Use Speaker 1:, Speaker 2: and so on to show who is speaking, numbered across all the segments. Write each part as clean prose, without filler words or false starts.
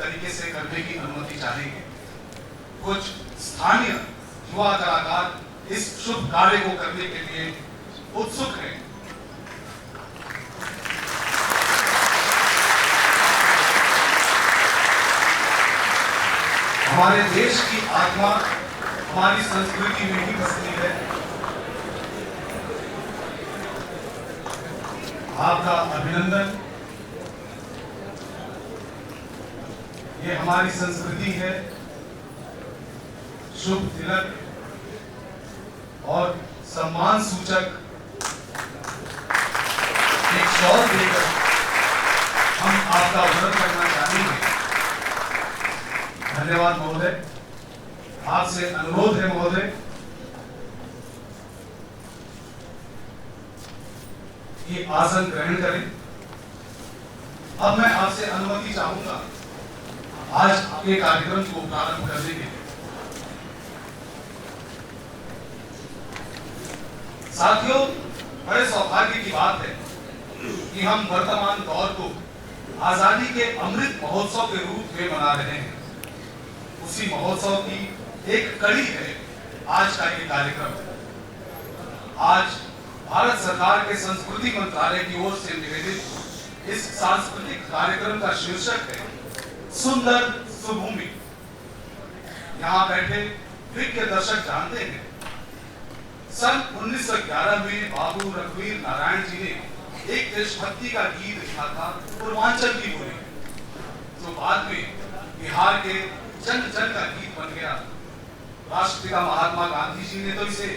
Speaker 1: तरीके से करने की अनुमति चाहेंगे। कुछ स्थानीय युवा कलाकार इस शुभ कार्य को करने के लिए उत्सुक हैं। हमारे देश की आत्मा हमारी संस्कृति में ही बसती है। आपका अभिनंदन। ये हमारी संस्कृति है। शुभ तिलक और सम्मान सूचक एक शॉल देकर हम आपका वंदन करना चाहेंगे। धन्यवाद महोदय। आपसे अनुरोध है महोदय कि आसन ग्रहण करें। अब मैं आपसे अनुमति चाहूंगा आज आपके कार्यक्रम को प्रारंभ करने के लिए। साथियों, बड़े सौभाग्य की बात है कि हम वर्तमान दौर को आजादी के अमृत महोत्सव के रूप में मना रहे हैं। उसी महोत्सव की एक कड़ी है आज का ये कार्यक्रम। आज भारत सरकार के संस्कृति मंत्रालय की ओर से निवेदित इस सांस्कृतिक कार्यक्रम का शीर्षक है सुंदर सुभूमि। यहाँ बैठे विज्ञ दर्शक जानते हैं, सन 1911 में बाबू रघुवीर नारायण जी ने एक देशभक्ति का गीत लिखा था पूर्वांचल की बोली, जो बाद में बिहार के जन जन का गीत बन गया। राष्ट्रपिता महात्मा गांधी जी ने तो इसे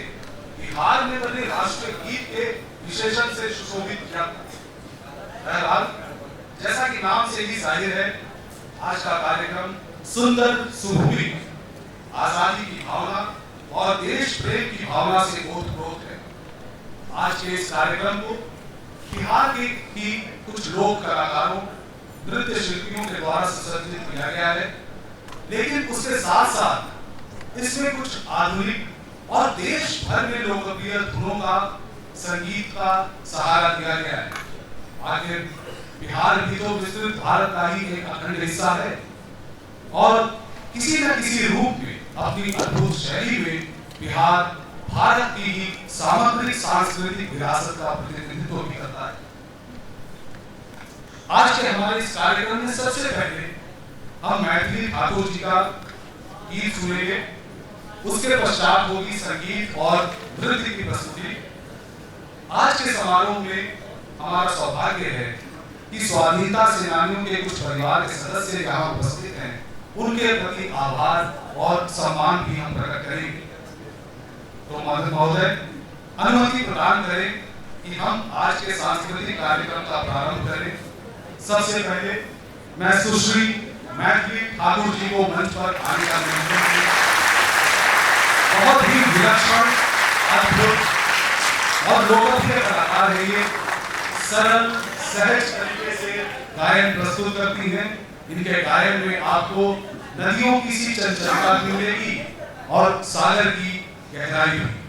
Speaker 1: बिहार में बने राष्ट्रीय गीत के विशेषण से सुशोभित किया। बहरहाल, जैसा कि नाम से ही जाहिर है, आज का कार्यक्रम सुंदर सुभूमि आजादी की भावना और देश प्रेम की भावना से ओतप्रोत है। आज के इस कार्यक्रम को बिहार की कुछ लोक कलाकारों, नृत्य शिल्पियों के द्वारा सुसज्जित किया गया है, लेकिन उसके साथ साथ इसमें कुछ आधुनिक और देश भर में लोकप्रिय धुनों का, संगीत का सहारा दिया गया है। आखिर बिहार भी तो विस्तृत भारत का ही एक अखंड हिस्सा है और किसी न किसी रूप में अपनी अद्भुत शैली में बिहार भारत की ही सामग्रिक सांस्कृतिक विरासत का प्रतिनिधित्व भी करता है। आज के हमारे इस कार्यक्रम में सबसे पहले हम मैथिली ठाकुर जी का गीत सुनेंगे। उसके पश्चात होगी संगीत और नृत्य की प्रस्तुति। आज के समारोह में हमारा सौभाग्य है कि स्वाधीनता सेनानियों के कुछ परिवार के सदस्य यहाँ उपस्थित हैं। उनके प्रति आभार और सम्मान भी हम प्रकट करेंगे। तो महोदय, अनुमति प्रदान करें कि हम आज के सांस्कृतिक कार्यक्रम का प्रारंभ करें। सबसे पहले मैं सुश्री मैथिली ठाकुर जी को मंच पर आने का निमंत्रण किया। बहुत ही विलक्षण, अद्भुत और लोकप्रिय कलाकार है ये। सरल सहज तरीके से गायन प्रस्तुत करती हैं। इनके गायन में आपको नदियों की सी चंचलता मिलेगी और सागर की गहराई भी।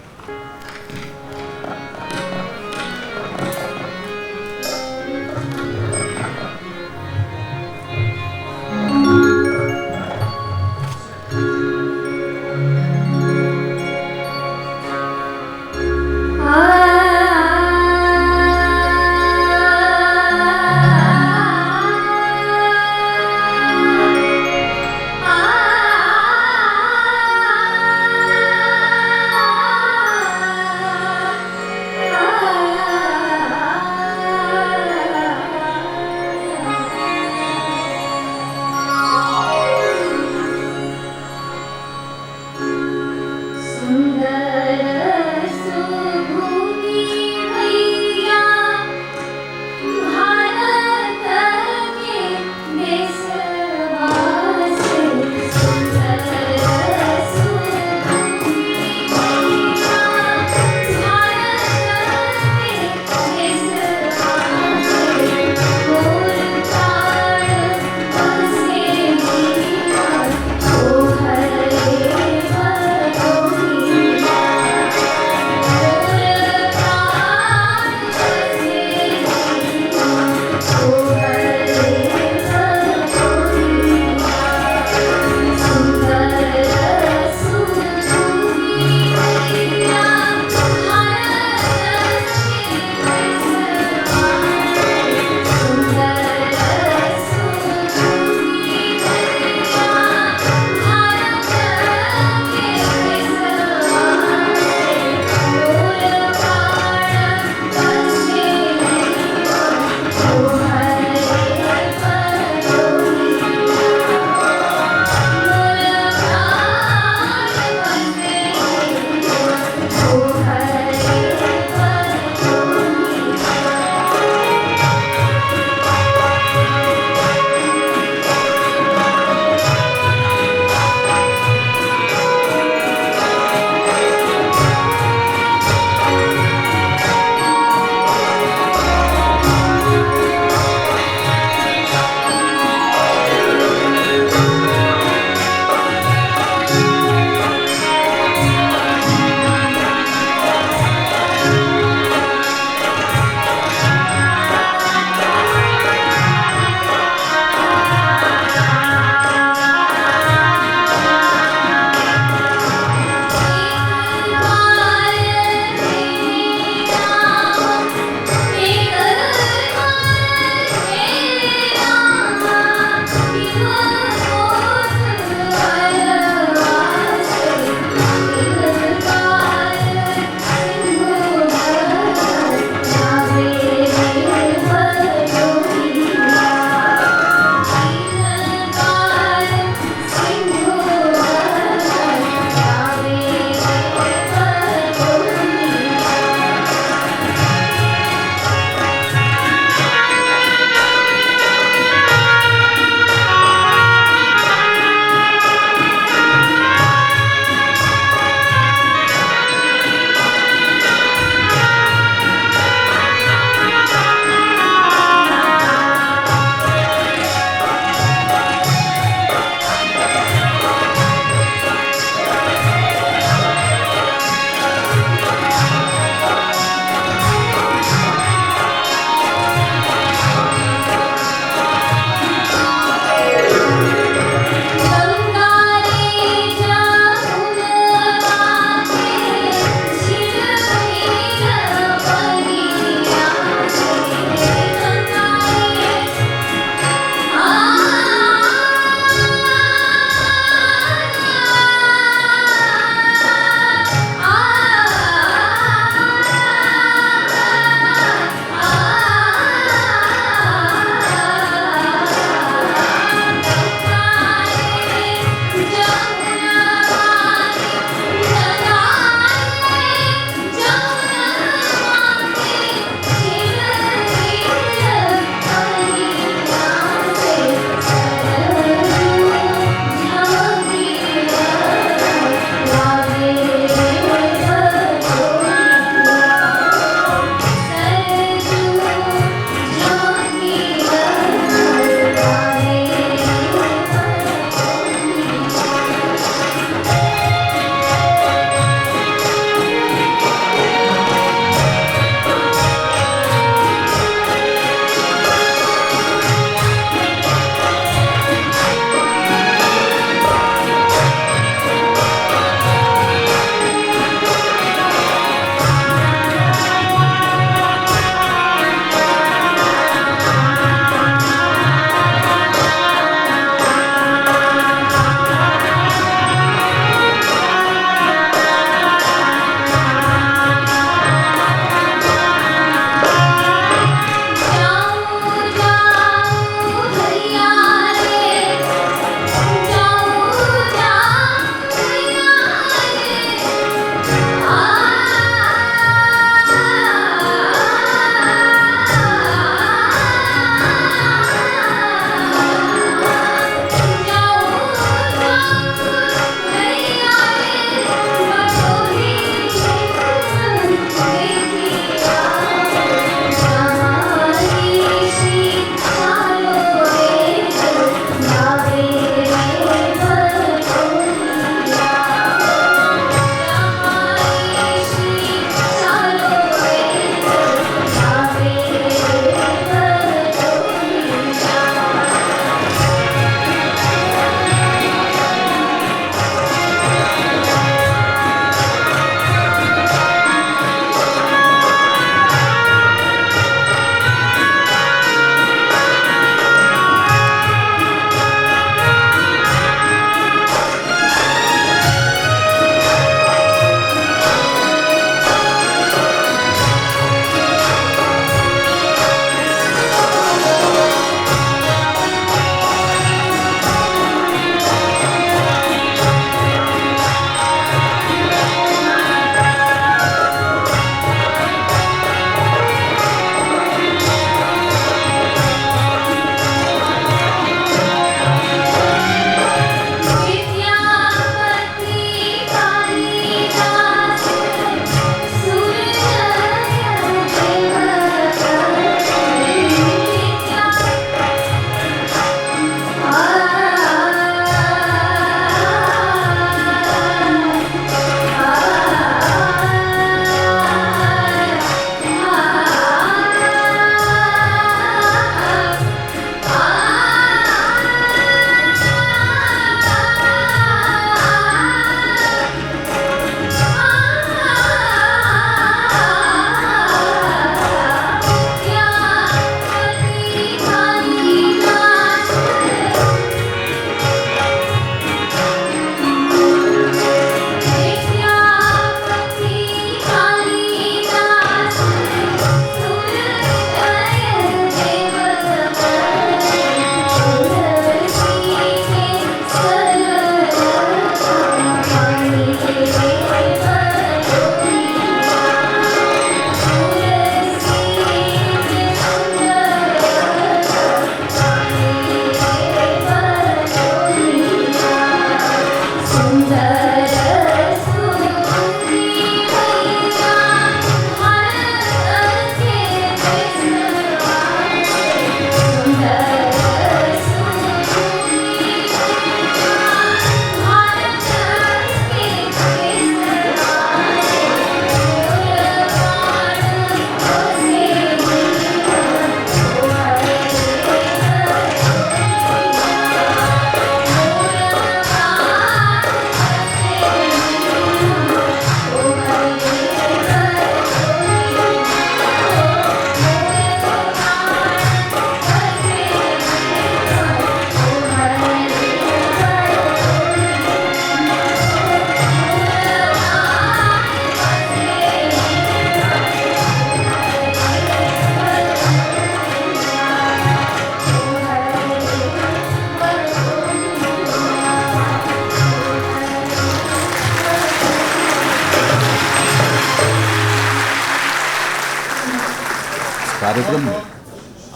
Speaker 2: कार्यक्रम में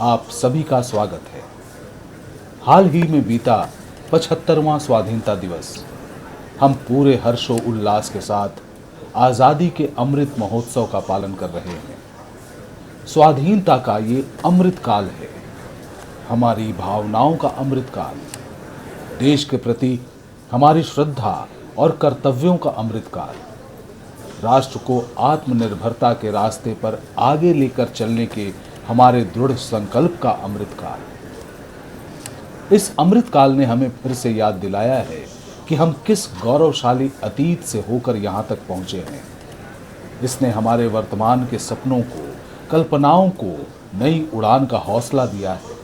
Speaker 2: आप सभी का स्वागत है। हाल ही में बीता 75वां स्वाधीनता दिवस हम पूरे हर्षो उल्लास के साथ आज़ादी के अमृत महोत्सव का पालन कर रहे हैं। स्वाधीनता का ये अमृत काल है, हमारी भावनाओं का अमृत काल, देश के प्रति हमारी श्रद्धा और कर्तव्यों का अमृत काल, राष्ट्र को आत्मनिर्भरता के रास्ते पर आगे लेकर चलने के हमारे दृढ़ संकल्प का अमृत काल। इस अमृत काल ने हमें फिर से याद दिलाया है कि हम किस गौरवशाली अतीत से होकर यहाँ तक पहुँचे हैं। इसने हमारे वर्तमान के सपनों को, कल्पनाओं को नई उड़ान का हौसला दिया है।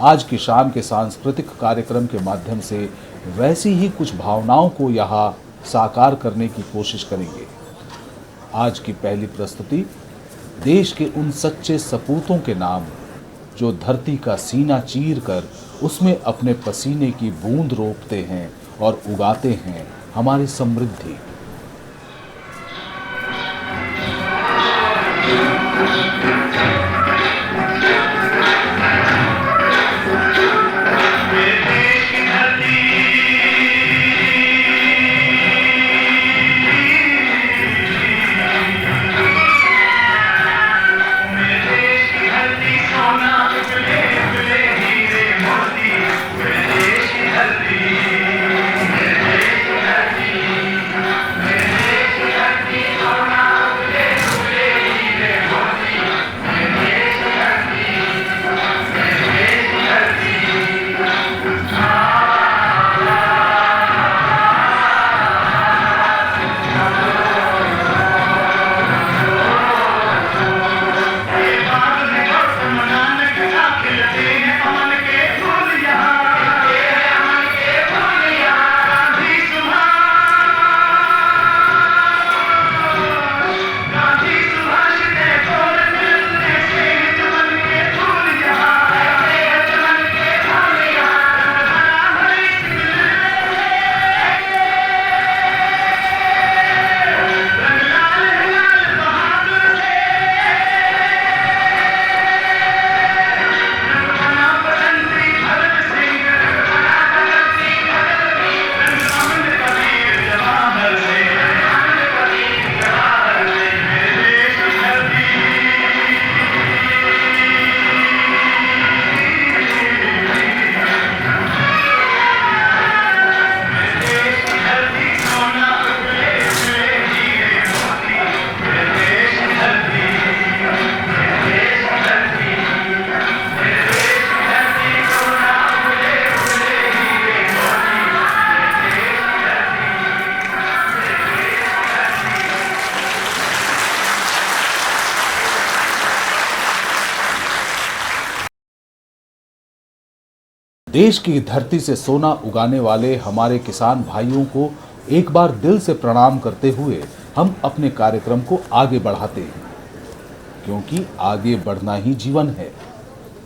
Speaker 2: आज की शाम के सांस्कृतिक कार्यक्रम के माध्यम से वैसी ही कुछ भावनाओं को यहाँ साकार करने की कोशिश करेंगे। आज की पहली प्रस्तुति देश के उन सच्चे सपूतों के नाम जो धरती का सीना चीर कर उसमें अपने पसीने की बूंद रोपते हैं और उगाते हैं हमारी समृद्धि। देश की धरती से सोना उगाने वाले हमारे किसान भाइयों को एक बार दिल से प्रणाम करते हुए हम अपने कार्यक्रम को आगे बढ़ाते हैं, क्योंकि आगे बढ़ना ही जीवन है।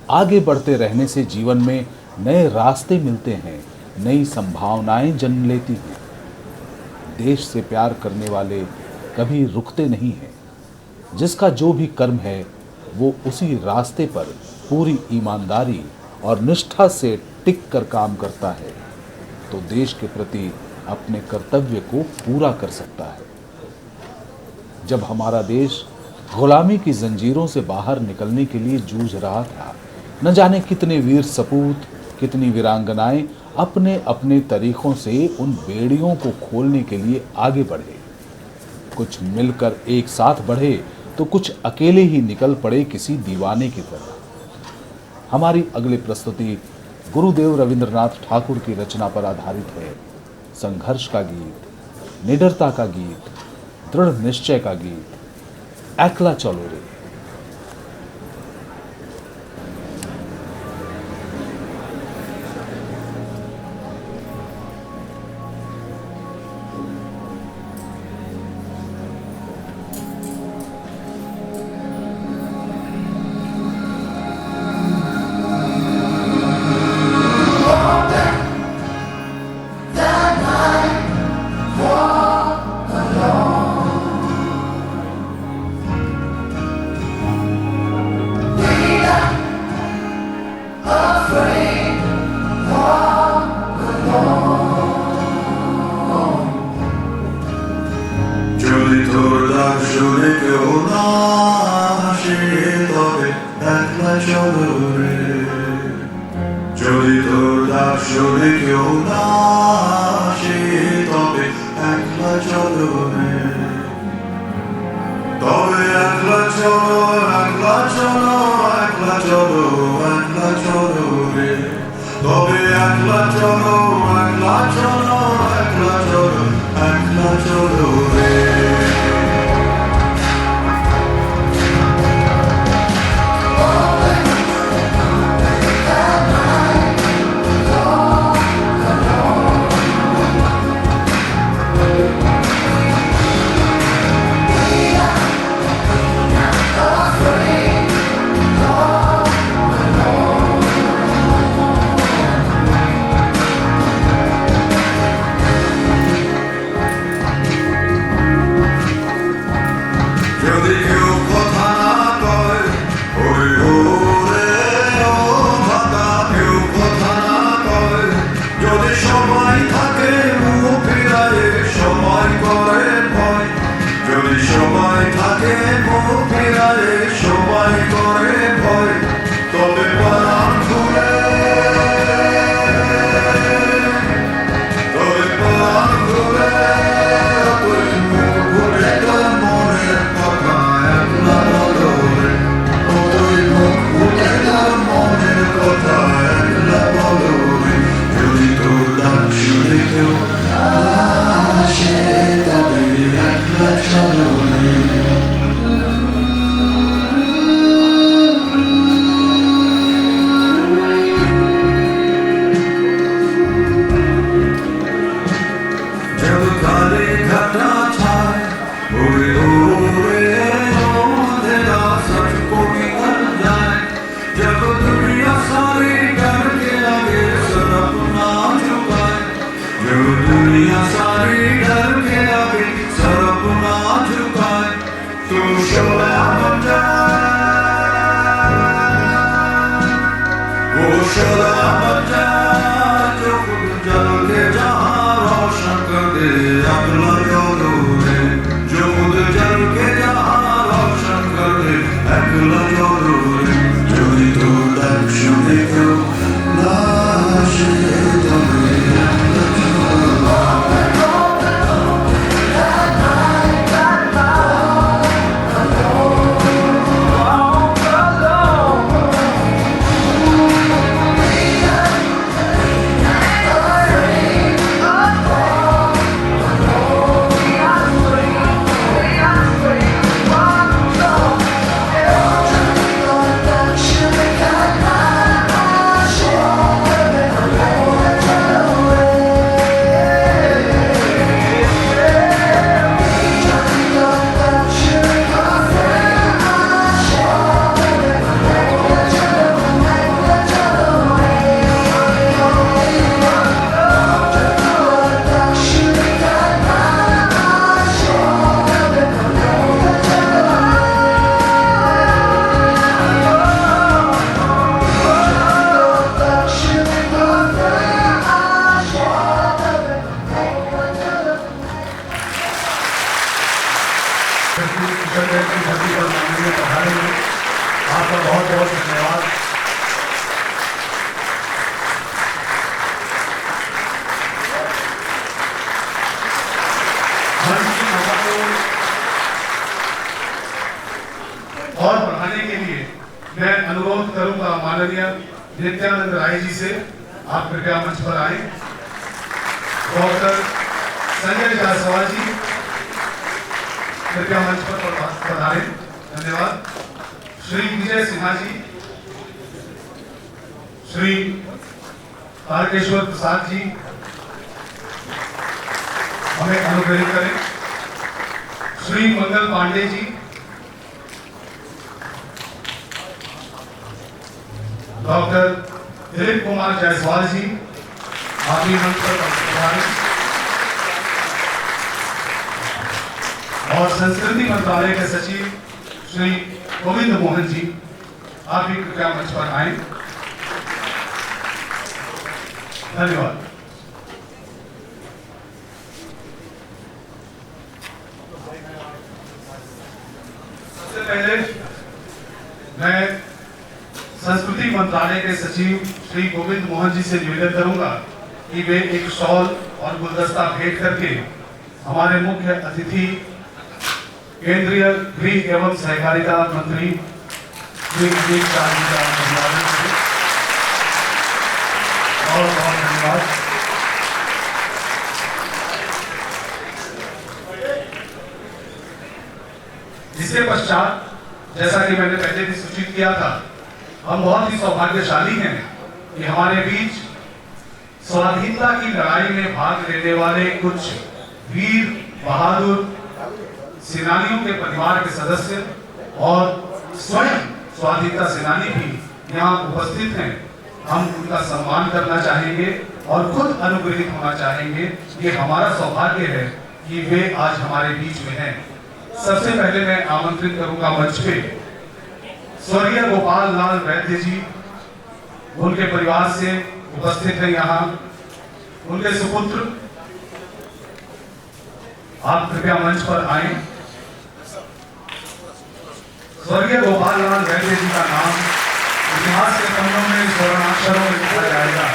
Speaker 2: आगे बढ़ते रहने से जीवन में नए रास्ते मिलते हैं, नई संभावनाएं जन्म लेती हैं। देश से प्यार करने वाले कभी रुकते नहीं हैं। जिसका जो भी कर्म है वो उसी रास्ते पर पूरी ईमानदारी और निष्ठा से टिक कर काम करता है तो देश के प्रति अपने कर्तव्य को पूरा कर सकता है। जब हमारा देश गुलामी की जंजीरों से बाहर निकलने के लिए जूझ रहा था, न जाने कितने वीर सपूत, कितनी वीरांगनाएं अपने अपने तरीकों से उन बेड़ियों को खोलने के लिए आगे बढ़े। कुछ मिलकर एक साथ बढ़े तो कुछ अकेले ही निकल पड़े किसी दीवाने की तरह। हमारी अगली प्रस्तुति गुरुदेव रविंद्रनाथ ठाकुर की रचना पर आधारित है। संघर्ष का गीत, निडरता का गीत, दृढ़ निश्चय का गीत, एकला चलो रे।
Speaker 1: और बढ़ाने के लिए मैं अनुरोध करूंगा माननीय नित्यानंद राय जी से, आप कृपया मंच पर आए। डॉक्टर संजय जायसवाल जी कृपया मंच पर पधारें। धन्यवाद। श्री विजय सिन्हा जी, श्री तारकेश्वर प्रसाद जी हमें अनुग्रहित करें। श्री मंगल पांडे जी, डॉक्टर दिलीप कुमार जायसवाल जी, आप भी मंच पर पधारें। और संस्कृति मंत्रालय के सचिव श्री गोविंद मोहन जी, आप भी कृपया मंच पर आए। धन्यवाद। सबसे पहले मैं संस्कृति मंत्रालय के सचिव श्री गोविंद मोहन जी से निवेदन करूंगा कि वे एक शॉल और गुलदस्ता भेंट करके हमारे मुख्य अतिथि केंद्रीय गृह एवं सहकारिता मंत्री श्री अमित शाह जी का अभिवादन है और बहुत धन्यवाद। इसके पश्चात जैसा कि मैंने पहले भी सूचित किया था, हम बहुत ही सौभाग्यशाली हैं कि हमारे बीच स्वाधीनता की लड़ाई में भाग लेने वाले कुछ वीर बहादुर सेनानियों के परिवार के सदस्य और स्वयं स्वाधीनता सेनानी भी यहाँ उपस्थित हैं। हम उनका सम्मान करना चाहेंगे और खुद अनुग्रहित होना चाहेंगे। ये हमारा सौभाग्य है कि वे आज हमारे बीच में हैं। सबसे पहले मैं आमंत्रित करूंगा मंच पे स्वर्गीय गोपाल लाल वैद्य जी, उनके परिवार से उपस्थित हैं यहाँ, उनके सुपुत्र। आप कृपया मंच पर आए। स्वर्गीय गोपाल लाल वैद्य जी का नाम इतिहास के पन्नों में स्वर्णाक्षरों में लिखा जाएगा।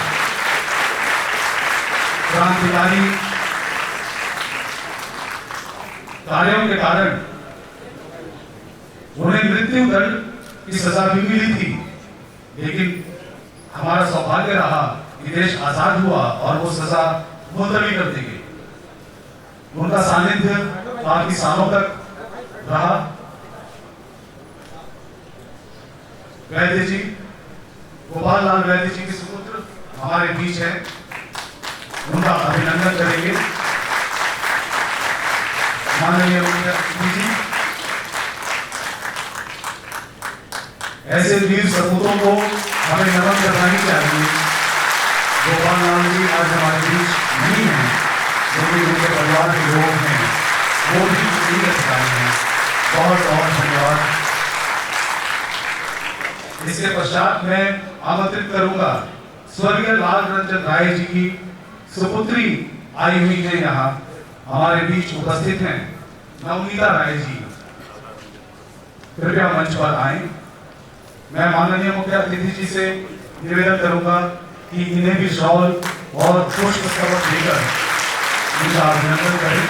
Speaker 1: क्रांतिकारी कार्यों के कारण उन्हें मृत्यु दंड की सजा भी मिली थी, लेकिन हमारा सौभाग्य रहा कि देश आजाद हुआ और वो सजा मुलतवी कर दी गई। उनका सानिध्य काफी सालों तक रहा। वैद्य जी, गोपाल लाल वैद्य जी के सुपुत्र हमारे बीच है, उनका अभिनंदन करेंगे। माननीय मुख्यमंत्री जी, ऐसे वीर सपूतों को हमें नमन करना ही चाहिए। गोपाल लाल जी आज हमारे बीच नहीं है, क्योंकि उनके परिवार के लोग हैं, वो भी नहीं अधिकारी हैं। बहुत बहुत धन्यवाद। इसके पश्चात मैं आमंत्रित करूंगा स्वर्गीय लाल रंजन राय जी की सुपुत्री आई हुई है, यहाँ हमारे बीच उपस्थित हैं, नवनीता राय जी। कृपया मंच पर आए। मैं माननीय मुख्य अतिथि जी से निवेदन करूंगा कि इन्हें भी शॉल और पुष्प स्तबक देकर इनका अभिनंदन करें।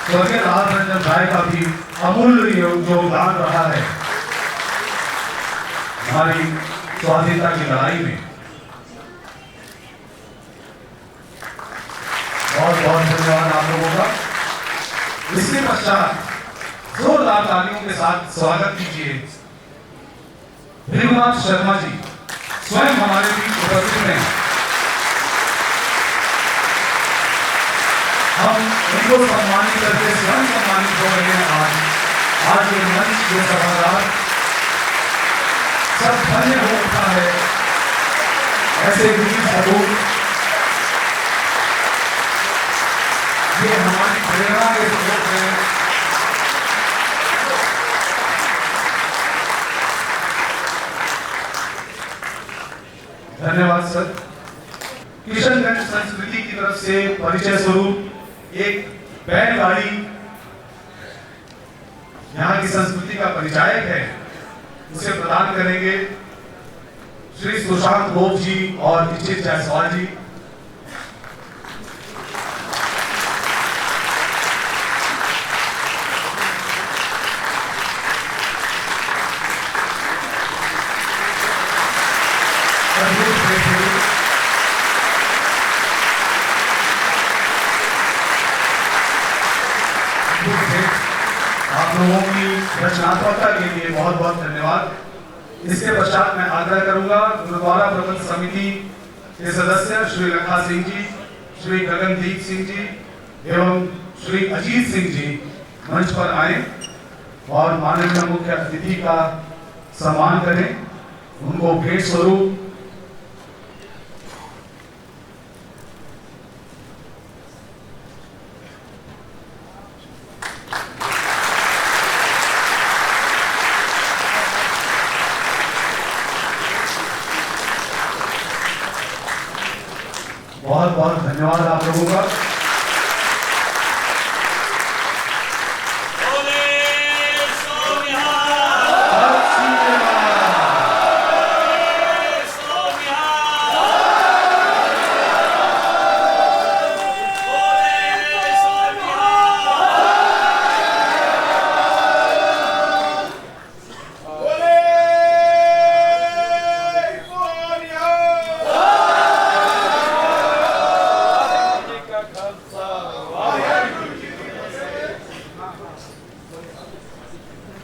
Speaker 1: स्वर्गीय लाल रंजन राय का भी अमूल्य योगदान रहा है हमारी स्वाधीनता की लड़ाई में। बहुत बहुत धन्यवाद आप लोगों का। इसके पश्चात जोरदार तालियों के साथ स्वागत कीजिए भृगुनाथ शर्मा जी, स्वयं हमारे बीच उपस्थित हैं। हम इनको सम्मानित करके स्वयं सम्मानित हो रहे हैं। आज ये मंच के सभागार सब धन्य हो उठा है। ऐसे वीर सपूत ये हमारी प्रेरणा के स्रोत हैं। धन्यवाद सर। किशनगंज संस्कृति की तरफ से परिचय स्वरूप एक बैलगाड़ी यहाँ की संस्कृति का परिचायक है, उसे प्रदान करेंगे श्री सुशांत गोप जी और इच्छित जायसवाल जी। आप लोगों की रचनात्मकता के लिए बहुत बहुत धन्यवाद। इसके पश्चात मैं आग्रह करूंगा गुरुद्वारा प्रबंध समिति के सदस्य श्री लखा सिंह जी, श्री गगनदीप सिंह जी एवं श्री अजीत सिंह जी मंच पर आए और माननीय मुख्य अतिथि का सम्मान करें। उनको भेंट स्वरूप बहुत बहुत धन्यवाद आप लोगों का।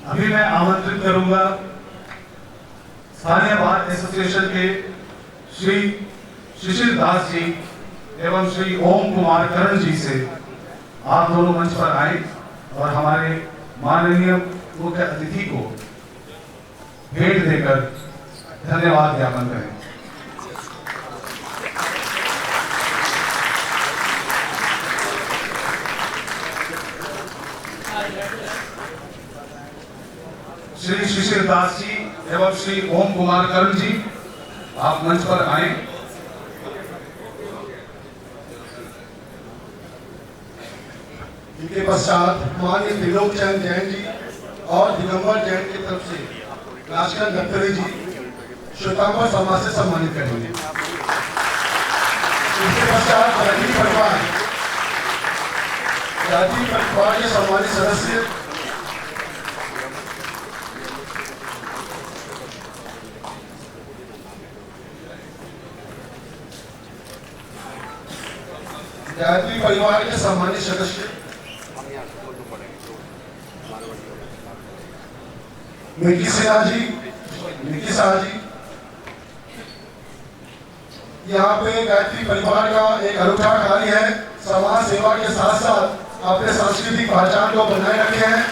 Speaker 1: अभी मैं आमंत्रित करूंगा स्थानीय बार एसोसिएशन के श्री शिशिर दास जी एवं श्री ओम कुमार करण जी से आप दोनों मंच पर आए और हमारे माननीय मुख्य अतिथि को भेंट देकर धन्यवाद ज्ञापन करें। श्री शिशिर दास जी एवं श्री ओम कुमार करण जी आप मंच पर आए।
Speaker 3: इनके पश्चात माननीय त्रिलोक चंद जैन जी और दिगंबर जैन की तरफ से राजकन दत्तरी जी श्वेतांबर समाज से सम्मानित करेंगे। इसके पश्चात राजीव परिवार के सम्मानित सदस्य गायत्री परिवार के सम्मानित सदस्य मिकी सिन्हा जी, मिकी शाह जी, यहाँ पे गायत्री परिवार का एक अनूठा कार्य है। समाज सेवा के साथ साथ अपने सांस्कृतिक पहचान को बनाए रखे हैं।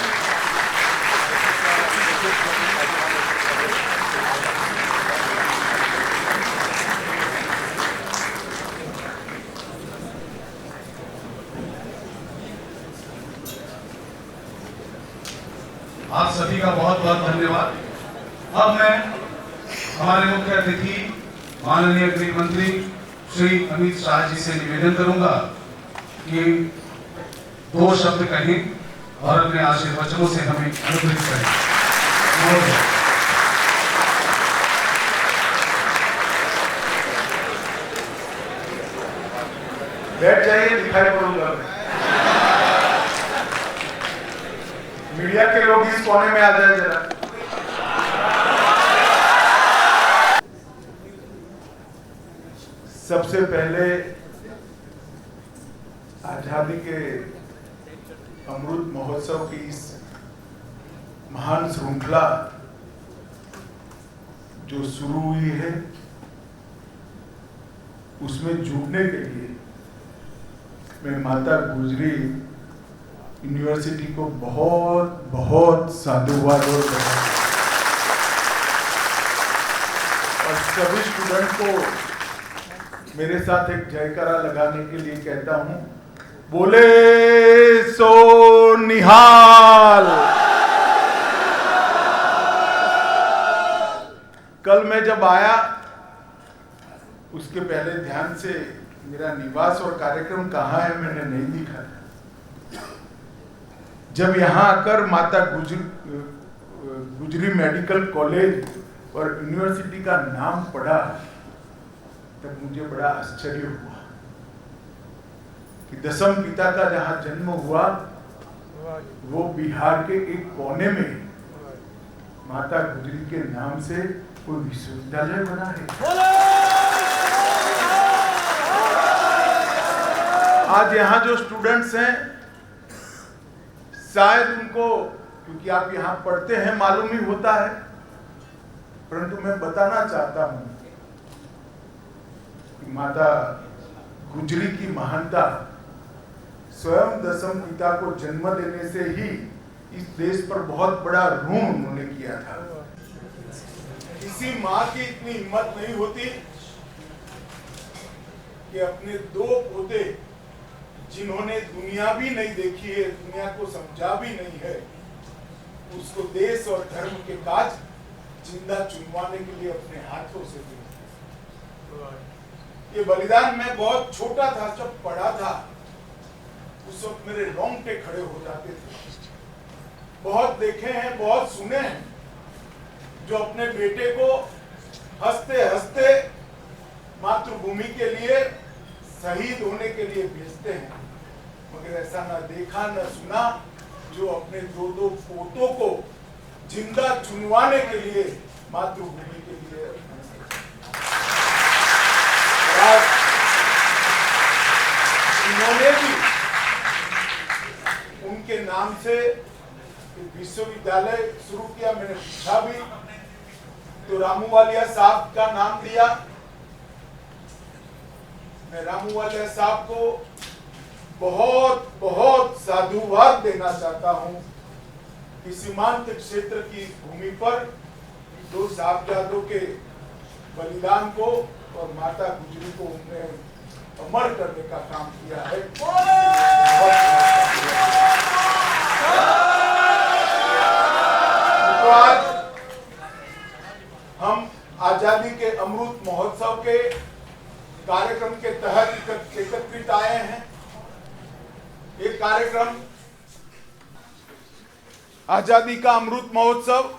Speaker 1: आप सभी का बहुत बहुत धन्यवाद। अब मैं हमारे मुख्य अतिथि माननीय गृह मंत्री श्री अमित शाह जी से निवेदन करूंगा कि 2 शब्द कहें और अपने आशीर्वचनों से हमें अनुग्रहित करें।
Speaker 4: बैठ जाइए, दिखाई पड़ूंगा। मीडिया के लोग इस कोने में आ जाए जरा। सबसे पहले आजादी के अमृत महोत्सव की इस महान श्रृंखला जो शुरू हुई है उसमें जुड़ने के लिए मैं माता गुजरी यूनिवर्सिटी को बहुत बहुत साधुवाद और सभी स्टूडेंट को मेरे साथ एक जयकारा लगाने के लिए कहता हूं, बोले सो निहाल। कल मैं जब आया उसके पहले ध्यान से मेरा निवास और कार्यक्रम कहाँ है मैंने नहीं देखा। जब यहाँ आकर माता गुजरी मेडिकल कॉलेज और यूनिवर्सिटी का नाम पढ़ा तब मुझे बड़ा आश्चर्य हुआ कि दसम पिता का जहाँ जन्म हुआ वो बिहार के एक कोने में माता गुजरी के नाम से कोई विश्वविद्यालय बना है। आज यहाँ जो स्टूडेंट्स हैं शायद उनको, क्योंकि आप यहाँ पढ़ते हैं, मालूम ही होता है, परंतु मैं बताना चाहता हूं कि माता गुजरी की महानता स्वयं दसम पिता को जन्म देने से ही इस देश पर बहुत बड़ा ऋण उन्होंने किया था। किसी माँ की इतनी हिम्मत नहीं होती कि अपने 2 पोते जिन्होंने दुनिया भी नहीं देखी है, दुनिया को समझा भी नहीं है, उसको देश और धर्म के काज जिंदा चुनवाने के लिए अपने हाथों से दिया। ये बलिदान मैं बहुत छोटा था जब पढ़ा था, उस वक्त मेरे रोंगटे खड़े हो जाते थे। बहुत देखे हैं, बहुत सुने हैं जो अपने बेटे को हंसते हंसते मातृभूमि के लिए शहीद होने के लिए भेजते हैं, मगर ऐसा ना देखा न सुना जो अपने 2 पोतों को जिंदा चुनवाने के लिए मातृभूमि के लिए। उन्होंने भी उनके नाम से विश्वविद्यालय शुरू किया, मैंने पूछा भी तो रामू वालिया साहब का नाम दिया। मैं रामू वालिया साहब को बहुत बहुत साधुवाद देना चाहता हूं कि सीमांत क्षेत्र की भूमि पर दो साहबजादों के बलिदान को और माता गुजरी को उन्होंने अमर करने का काम किया है। तो आज हम आजादी के अमृत महोत्सव के कार्यक्रम के तहत एकत्रित आए हैं। ये कार्यक्रम आजादी का अमृत महोत्सव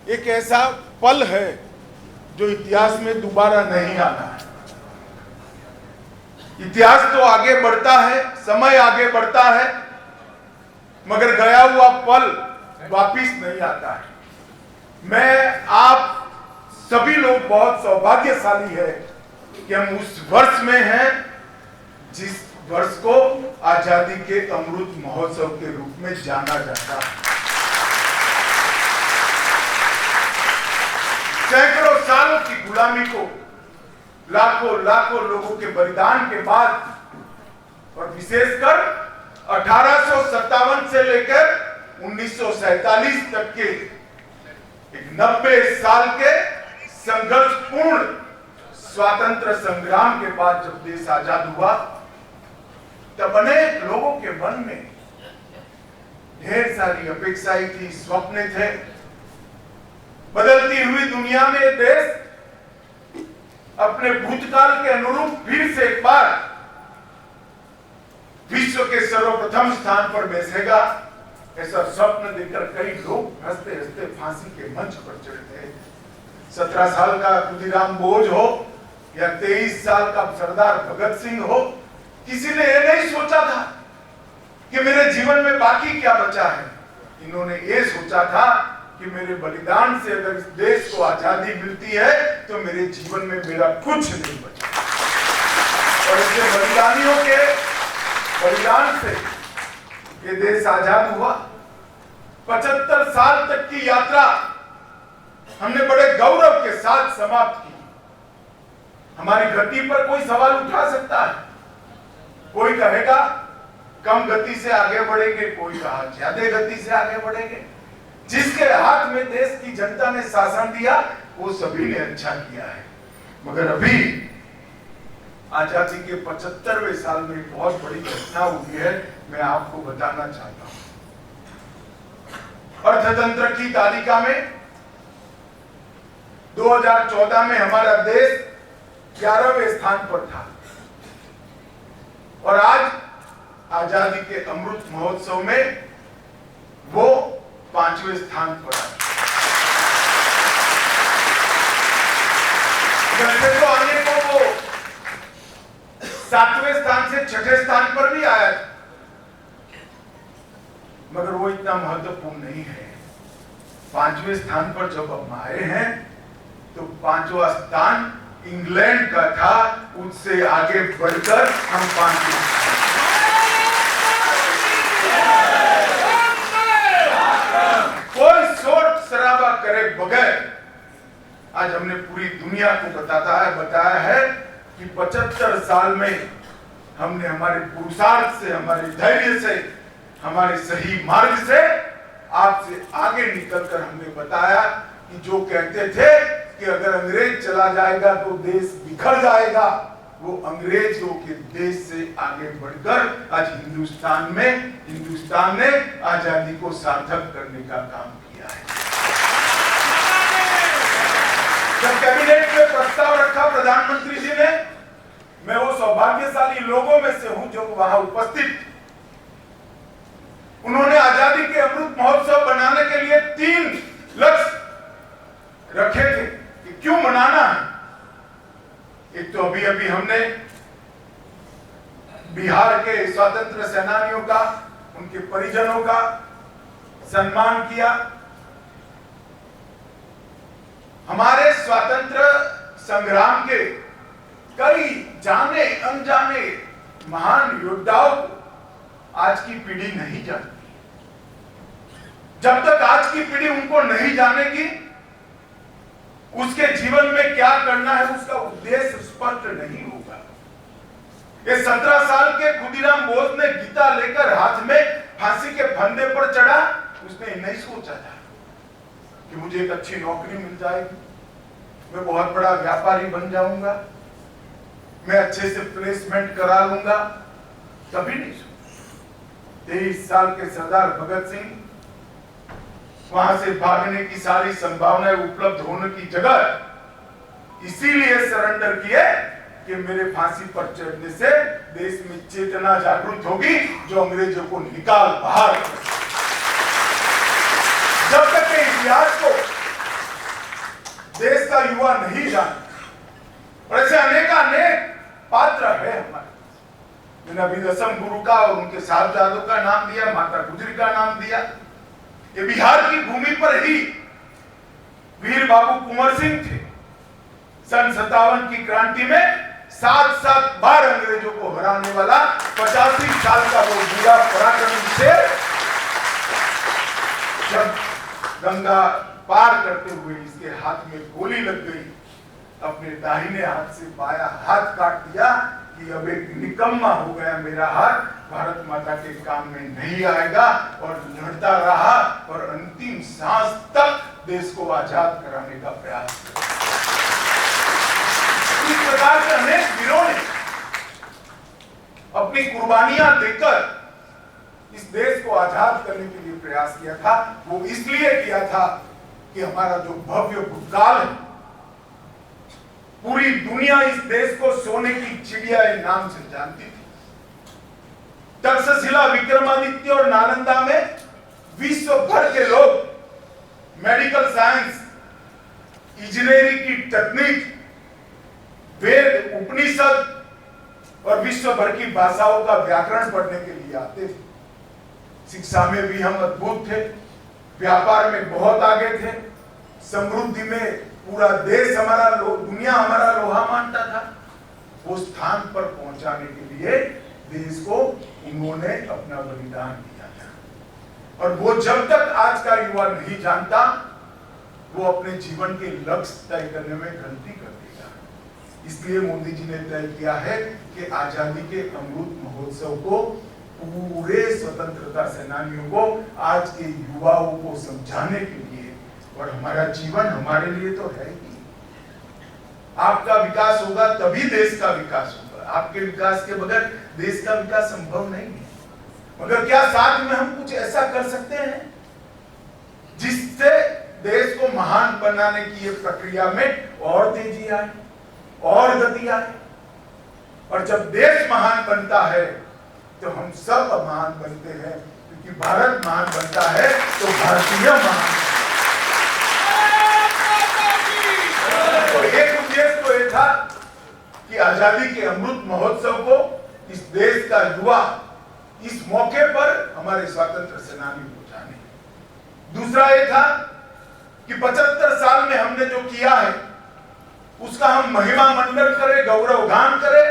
Speaker 4: एक ऐसा पल है जो इतिहास में दोबारा नहीं आना है। इतिहास तो आगे बढ़ता है, समय आगे बढ़ता है, मगर गया हुआ पल वापिस नहीं आता है। मैं आप सभी लोग बहुत सौभाग्यशाली है कि हम उस वर्ष में हैं जिस वर्ष को आजादी के अमृत महोत्सव के रूप में जाना जाता है। सैकड़ों सालों की गुलामी को लाखों लाखों लोगों के बलिदान के बाद और विशेषकर 1857 से लेकर 1947 तक के एक 90 साल के संघर्षपूर्ण स्वातंत्र संग्राम के बाद जब देश आजाद हुआ तब अनेक लोगों के मन में ढेर सारी अपेक्षाएं थी, स्वप्न थे। बदलती हुई दुनिया में देश अपने भूतकाल के अनुरूप फिर से एक बार विश्व के सर्वप्रथम स्थान पर बैठेगा, ऐसा स्वप्न देखकर कई लोग हंसते हंसते फांसी के मंच पर चढ़े थे। 17 साल का खुदीराम बोस हो या 23 साल का सरदार भगत सिंह हो, किसी ने यह नहीं सोचा था कि मेरे जीवन में बाकी क्या बचा है। इन्होंने ये सोचा था कि मेरे बलिदान से अगर इस देश को आजादी मिलती है तो मेरे जीवन में मेरा कुछ नहीं बचा। और ऐसे बलिदानियों के बलिदान से ये देश आजाद हुआ। 75 साल तक की यात्रा हमने बड़े गौरव के साथ समाप्त की। हमारी गति पर कोई सवाल उठा सकता है, कोई कहेगा कम गति से आगे बढ़ेंगे, कोई कहा ज्यादा गति से आगे बढ़ेंगे। जिसके हाथ में देश की जनता ने शासन दिया वो सभी ने अच्छा किया है। मगर अभी आजादी के 75वें साल में बहुत बड़ी घटना हुई है, मैं आपको बताना चाहता हूं। अर्थतंत्र की तालिका में 2014 में हमारा देश 11वें स्थान पर था और आज आजादी के अमृत महोत्सव में वो 5वें स्थान पर आया। वैसे तो आने को वो 7वें स्थान से 6ठे स्थान पर भी आया था, मगर वो इतना महत्वपूर्ण नहीं है। 5वें स्थान पर जब हम आए हैं तो 5वां स्थान इंग्लैंड का था, उससे आगे बढ़कर हम 5वें कोई शोर शराबा करे बगैर आज हमने पूरी दुनिया को बताया है कि 75 साल में हमने हमारे पुरुषार्थ से, हमारे धैर्य से, हमारे सही मार्ग से आपसे आगे निकलकर हमने बताया कि जो कहते थे कि अगर अंग्रेज चला जाएगा तो देश बिखर जाएगा, वो अंग्रेजों के देश से आगे बढ़कर आज हिंदुस्तान ने आजादी को सार्थक करने का काम किया है। जब कैबिनेट में प्रस्ताव रखा प्रधानमंत्री जी ने, मैं वो सौभाग्यशाली लोगों में से हूं जो वहां उपस्थित। उन्होंने आजादी के अमृत महोत्सव बनाने के लिए 3 लक्ष्य रखे थे कि क्यों मनाना है। एक तो अभी हमने बिहार के स्वतंत्र सेनानियों का, उनके परिजनों का सम्मान किया। हमारे स्वतंत्र संग्राम के कई जाने अनजाने महान योद्धाओं को आज की पीढ़ी नहीं जानती। जब तक आज की पीढ़ी उनको नहीं जानेगी, उसके जीवन में क्या करना है उसका उद्देश्य स्पष्ट नहीं होगा। ये 17 साल के खुदीराम बोस ने गीता लेकर हाथ में फांसी के फंदे पर चढ़ा। उसने नहीं सोचा था कि मुझे एक अच्छी नौकरी मिल जाएगी, मैं बहुत बड़ा व्यापारी बन जाऊंगा, मैं अच्छे से प्लेसमेंट करा लूंगा। कभी नहीं सोचा। 23 साल के सरदार भगत सिंह वहां से भागने की सारी संभावनाएं उपलब्ध होने की जगह इसीलिए सरेंडर किए कि मेरे फांसी पर चढ़ने से देश में चेतना जागृत होगी जो अंग्रेजों को निकाल बाहर। जब तक के इतिहास को देश का युवा नहीं जाने, और ऐसे अनेक पात्र है हमारे। मैंने अभी दसम गुरु का और उनके साहबजादों का नाम दिया, माता गुजरी का नाम दिया। ये बिहार की भूमि पर ही वीर बाबू कुंवर सिंह थे। सन 57 की क्रांति में 7 बार अंग्रेजों को हराने वाला 85 साल का वो बूढ़ा पराक्रमी थे। जब गंगा पार करते हुए इसके हाथ में गोली लग गई, अपने दाहिने हाथ से बाया हाथ काट दिया कि अब एक निकम्मा हो गया मेरा हाथ, भारत माता के काम में नहीं आएगा, और लड़ता रहा और अंतिम सांस तक देश को आजाद कराने का प्रयास किया। इस प्रकार के अनेक वीरों ने अपनी कुर्बानियां देकर इस देश को आजाद करने के लिए प्रयास किया था। वो इसलिए किया था कि हमारा जो भव्य भूतकाल है, पूरी दुनिया इस देश को सोने की चिड़िया के नाम से जानती थी। तक्षशिला, विक्रमादित्य और नालंदा में विश्व भर के लोग मेडिकल साइंस, इंजीनियरिंग की तकनीक, वेद, उपनिषद और विश्व भर की भाषाओं का व्याकरण पढ़ने के लिए आते थे। शिक्षा में भी हम अद्भुत थे, व्यापार में बहुत आगे थे, समृद्धि में पूरा देश हमारा, दुनिया हमारा लोहा मानता था। वो स्थान पर पहुंचाने के लिए देश को उन्होंने अपना बलिदान दिया था। और वो जब तक आज का युवा नहीं जानता, वो अपने जीवन के लक्ष्य तय करने में गलती कर देगा। इसलिए मोदी जी ने तय किया है कि आजादी के अमृत महोत्सव को पूरे स्वतंत्रता सेनानियों को, आज के युवाओं को समझाने के लिए, और हमारा जीवन हमारे लिए तो है ही। आपका विकास होगा तभी देश का विकास होगा। आपके विकास के बगैर देश का विकास संभव नहीं है। मगर क्या साथ में हम कुछ ऐसा कर सकते हैं जिससे देश को महान बनाने की ये प्रक्रिया में और तेजी आए, और गति आए? और जब देश महान बनता है तो हम सब महान बनते हैं, क्योंकि भारत महान बनता है तो भारतीय महान। तो एक उद्देश्य तो ये था कि आजादी के अमृत महोत्सव को इस देश का युवा इस मौके पर हमारे स्वतंत्र सेनानी को जाने। दूसरा ये था कि 75 साल में हमने जो किया है उसका हम महिमा मंडन करें, गौरवगान करें,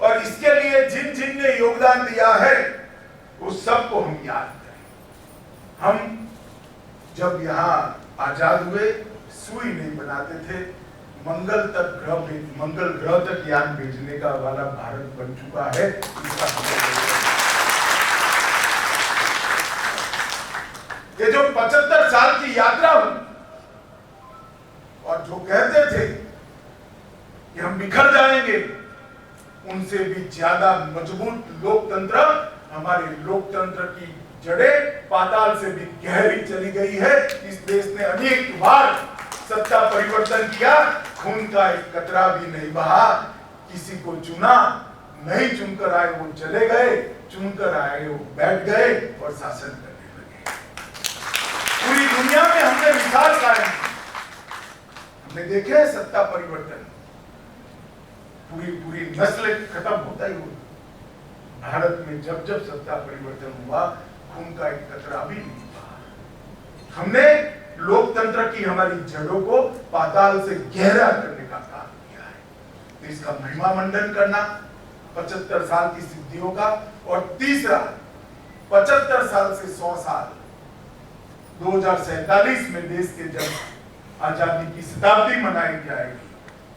Speaker 4: और इसके लिए जिन जिन ने योगदान दिया है उस सबको हम याद करें। हम जब यहाँ आजाद हुए सुई नहीं बनाते थे, मंगल ग्रह तक यान भेजने का वाला भारत बन चुका है। इसका ये जो 75 साल की यात्रा हुई, और जो कहते थे कि हम बिखर जाएंगे, उनसे भी ज्यादा मजबूत लोकतंत्र, हमारे लोकतंत्र की जड़ें पाताल से भी गहरी चली गई है। इस देश ने अनेक बार सत्ता परिवर्तन किया, खून का एक कतरा भी नहीं बहा। किसी को चुना, नहीं चुनकर आए वो चले गए, चुनकर आए वो बैठ गए और शासन करने लगे। पूरी दुनिया में हमने मिसाल कायम की। हमने देखे है सत्ता परिवर्तन, पूरी नस्ल खत्म होता ही हुआ। भारत में जब जब सत्ता परिवर्तन हुआ, खून का एक कतरा भी नहीं बहा। हमने लोकतंत्र की हमारी जड़ों को पाताल से गहरा करने का काम किया है। तो इसका महिमा मंडन करना, 75 साल की सिद्धियों का, और तीसरा 75 साल से 100 साल 2047 में देश के जब आजादी की शताब्दी मनाई जाएगी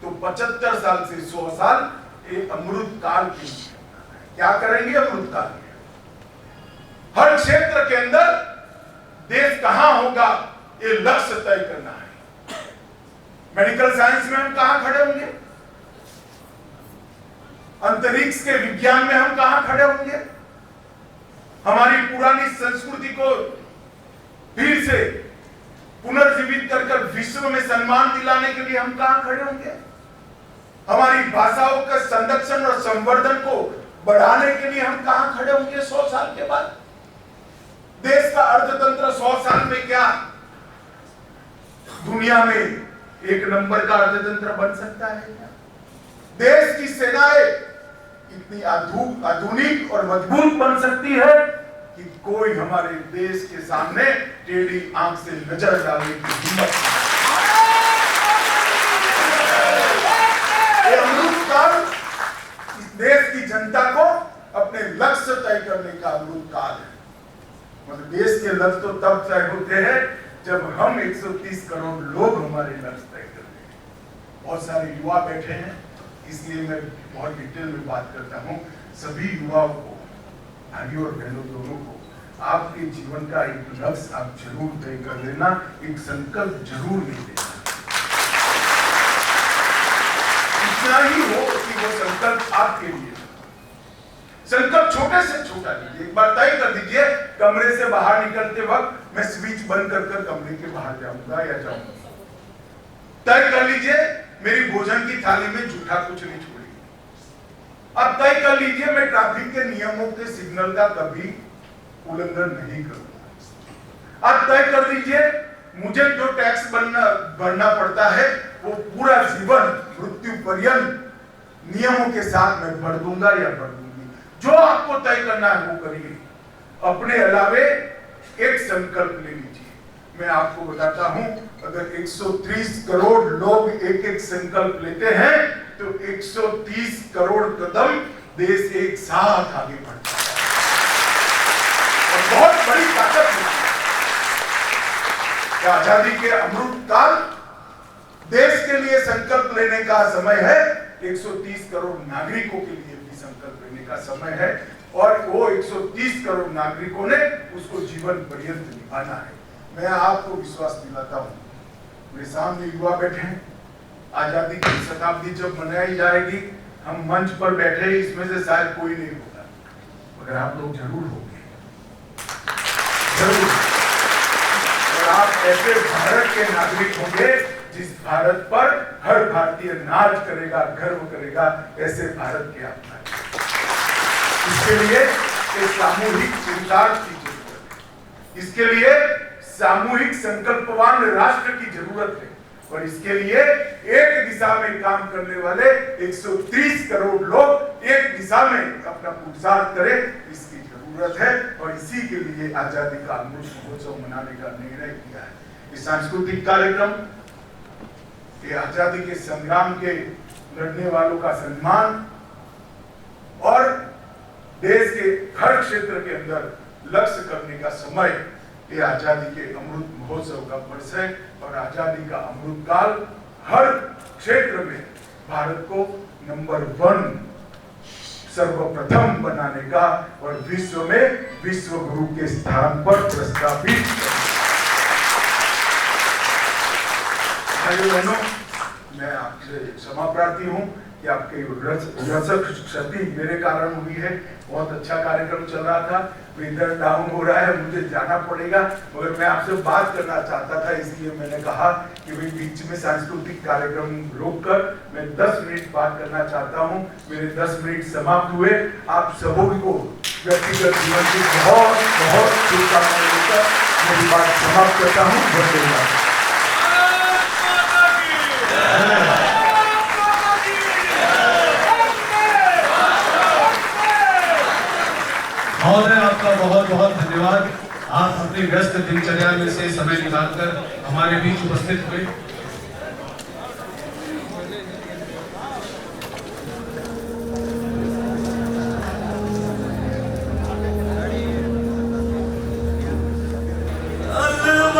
Speaker 4: तो 75 साल से 100 साल एक अमृत काल की क्या करेंगे? अमृत काल हर क्षेत्र के अंदर देश कहां होगा ये लक्ष्य तय करना है। मेडिकल साइंस में हम कहां खड़े होंगे? अंतरिक्ष के विज्ञान में हम कहां खड़े होंगे? हमारी पुरानी संस्कृति को फिर से पुनर्जीवित कर विश्व में सम्मान दिलाने के लिए हम कहां खड़े होंगे? हमारी भाषाओं के संरक्षण और संवर्धन को बढ़ाने के लिए हम कहां खड़े होंगे 100 साल के बाद? देश का अर्थतंत्र 100 साल में क्या दुनिया में एक नंबर का अर्थतंत्र बन सकता है क्या? देश की सेनाएं इतनी आधुनिक और मजबूत बन सकती है कि कोई हमारे देश के सामने टेढ़ी आंख से नजर डालने की हिम्मत नहीं। अमृत काल इस देश की जनता को अपने लक्ष्य तय करने का अमृत काल है। मतलब देश के लक्ष्य तो तब तय होते हैं जब हम 130 करोड़ लोग हमारे लक्ष्य तय करते हैं। बहुत सारे युवा बैठे हैं, इसलिए मैं बहुत डिटेल में बात करता हूं। सभी युवाओं को, भाइयों और बहनों दोनों को, आपके जीवन का एक लक्ष्य आप जरूर तय कर लेना, एक संकल्प जरूर ले लेना। इतना ही हो कि वो संकल्प आपके लिए, संकल्प छोटे से छोटा लीजिए। एक बार तय कर दीजिए, कमरे से बाहर निकलते वक्त मैं स्विच बंद कर कमरे के बाहर जाऊंगा या जाऊंगा। तय कर लीजिए, मेरी भोजन की थाली में जूठा कुछ नहीं छोड़ेगी। अब तय कर लीजिए, मैं ट्रैफिक के नियमों के सिग्नल का कभी उल्लंघन नहीं करूंगा। अब तय कर दीजिए, मुझे जो टैक्स भरना पड़ता है वो पूरा जीवन मृत्यु पर्यंत नियमों के साथ मैं भर दूंगा या भर दूंगी। जो आपको तय करना है वो करिए। अपने अलावे एक संकल्प ले लीजिए। मैं आपको बताता हूं, अगर 130 करोड़ लोग एक एक संकल्प लेते हैं तो 130 करोड़ कदम देश एक साथ आगे बढ़ता है और बहुत बड़ी ताकत है। आजादी के अमृत काल देश के लिए संकल्प लेने का समय है। 130 करोड़ नागरिकों के लिए भी संकल्प लेने का समय है और वो 130 करोड़ नागरिकों ने उसको जीवन पर्यंत निभाना है। मैं आपको विश्वास दिलाता हूं, मेरे सामने युवा बैठे हैं। आजादी की शताब्दी जब मनाई जाएगी, हम मंच पर बैठे, इसमें से शायद कोई नहीं होगा, मगर आप लोग जरूर होंगे, जरूर। और आप ऐसे भारत के नागरिक होंगे जिस भारत पर हर भारतीय नाज करेगा, गर्व करेगा, ऐसे भारत के आप नागरिक। इसके लिए एक सामूहिक पुरुषार्थ की जरूरत है। इसके लिए सामूहिक संकल्पवान राष्ट्र की जरूरत है और इसके लिए एक दिशा में काम करने वाले 130 करोड़ लोग एक दिशा में अपना पुरुषार्थ करें, इसकी जरूरत है। और इसी के लिए आजादी का अमृत महोत्सव मनाने का निर्णय किया है। इस सांस्कृतिक कार्यक्रम ये आजादी के संग्राम के लड़ने वालों का सम्मान और देश के हर क्षेत्र के अंदर लक्ष्य करने का समय, ये आजादी के अमृत महोत्सव का वर्ष है। और आजादी का अमृत काल हर क्षेत्र में भारत को नंबर 1 सर्वप्रथम बनाने का और विश्व में विश्व गुरु के स्थान पर प्रस्तावित। भाइयों बहनों, मैं आपसे क्षमा प्रार्थी हूं कि आपके रसक क्षति मेरे कारण हुई है। बहुत अच्छा कार्यक्रम चल रहा था, इधर डाउन हो रहा है, मुझे जाना पड़ेगा, मगर मैं आपसे बात करना चाहता था, इसलिए मैंने कहा कि भाई बीच में सांस्कृतिक कार्यक्रम रोककर मैं 10 मिनट बात करना चाहता हूं। मेरे 10 मिनट समाप्त हुए। आप सभी को व्यक्तिगत जीवन की बहुत बहुत शुभकामनाएं देकर मेरी बात समाप्त करता हूँ। धन्यवाद।
Speaker 1: महोदय, आपका बहुत बहुत धन्यवाद। आप अपनी व्यस्त दिनचर्या में से समय निकालकर हमारे बीच उपस्थित हुए।
Speaker 5: अल्लाह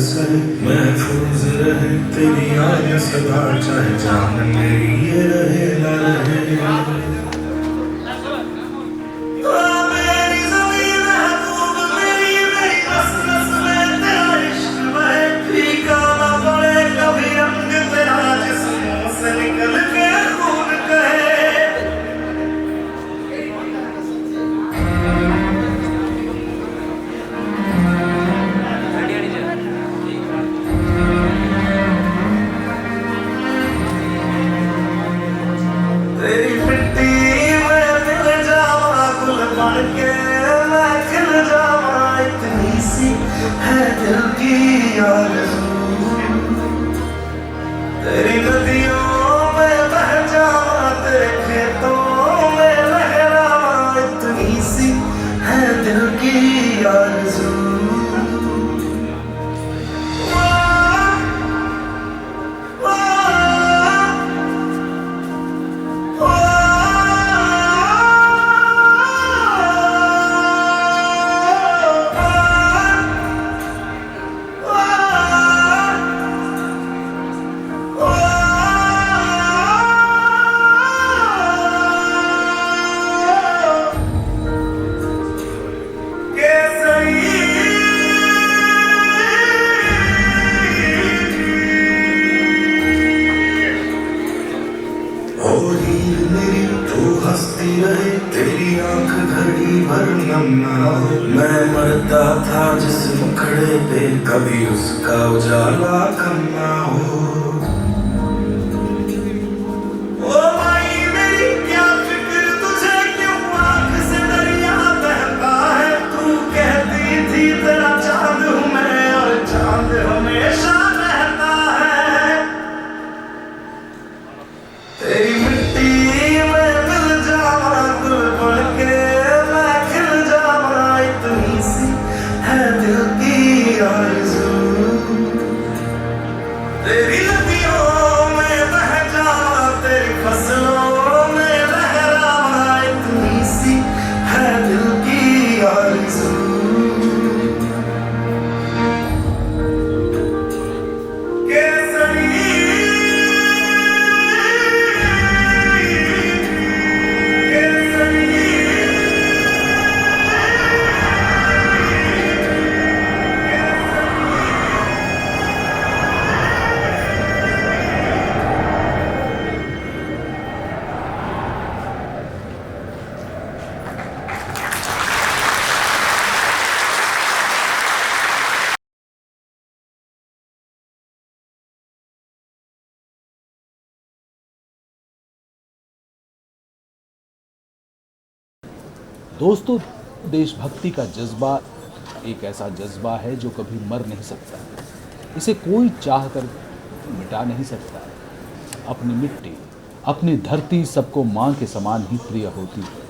Speaker 5: सहे महफूज रहे तेरी याद सदा, चाहे जान मेरी ये रहे ना रहे। तेरी नदियों में बह जावा, तेरे खेतों में लहरावा, इतनी सी है दिल की आरज़ू। तेरी आंख घड़ी भर नम ना हो, मैं मरता था जिस मुखड़े पे, कभी उसका उजाला कम ना हो। ओ माई मेरी क्या फिक्र तुझे, क्यों आंख से दरिया बहता है, तू कहती थी तेरा चांद हूँ मैं, और चांद हमेशा रहता है। तेरी मिट्टी में मिल जावा, गुल बन के मैं खिल जावा, इतनी सी है दिल की आरज़ू। तेरी नदियों में बह जावा, तेरी फसलों में लहरावा, इतनी सी है दिल की आरज़ू।
Speaker 2: दोस्तों, देशभक्ति का जज्बा एक ऐसा जज्बा है जो कभी मर नहीं सकता, इसे कोई चाह कर मिटा नहीं सकता। अपनी मिट्टी, अपनी धरती सबको माँ के समान ही प्रिय होती है,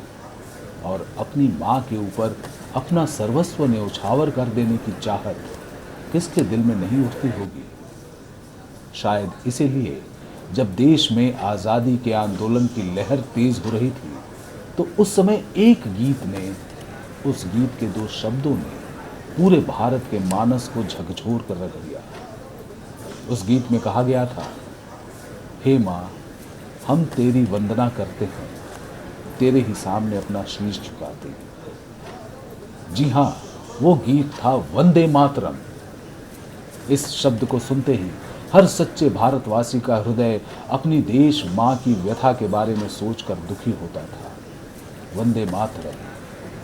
Speaker 2: और अपनी माँ के ऊपर अपना सर्वस्व न्यौछावर कर देने की चाहत किसके दिल में नहीं उठती होगी। शायद इसीलिए जब देश में आज़ादी के आंदोलन की लहर तेज हो रही थी, तो उस समय एक गीत ने, उस गीत के दो शब्दों ने पूरे भारत के मानस को झकझोर कर रख दिया। उस गीत में कहा गया था, हे माँ हम तेरी वंदना करते हैं, तेरे ही सामने अपना शीश झुकाते हैं। जी हाँ, वो गीत था वंदे मातरम। इस शब्द को सुनते ही हर सच्चे भारतवासी का हृदय अपनी देश माँ की व्यथा के बारे में सोचकर दुखी होता था। वंदे मातरम,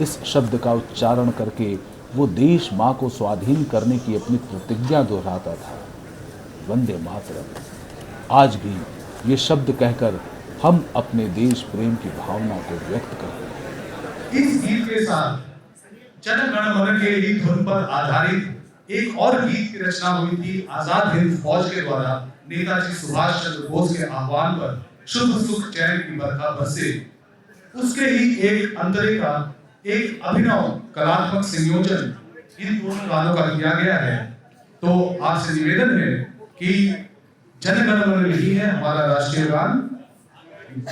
Speaker 2: इस शब्द का उच्चारण करके वो देश माँ को स्वाधीन करने की अपनी प्रतिज्ञा दोहराता था। वंदे मातरम। आज भी ये शब्द कहकर हम अपने देश प्रेम की भावना को व्यक्त करते हैं।
Speaker 1: इस गीत के साथ जन गण मन के ही धुन पर आधारित एक और गीत की रचना हुई थी आजाद हिंद फौज के द्वारा नेताजी सुभाष चंद्र बोस के आह्वान पर, शुभ सुख चैन की बरखा बरसे। उसके ही एक अंतरिका, एक अभिनव कलात्मक संयोजन इन दोनों गानों का किया गया है। तो आपसे निवेदन है कि जन गण मन नहीं है हमारा राष्ट्रीय गान,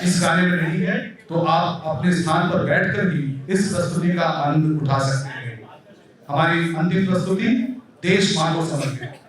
Speaker 1: इस गाने में नहीं है, तो आप अपने स्थान पर बैठकर ही इस प्रस्तुति का आनंद उठा सकते हैं। हमारी अंतिम प्रस्तुति देश माँ को समर्पित।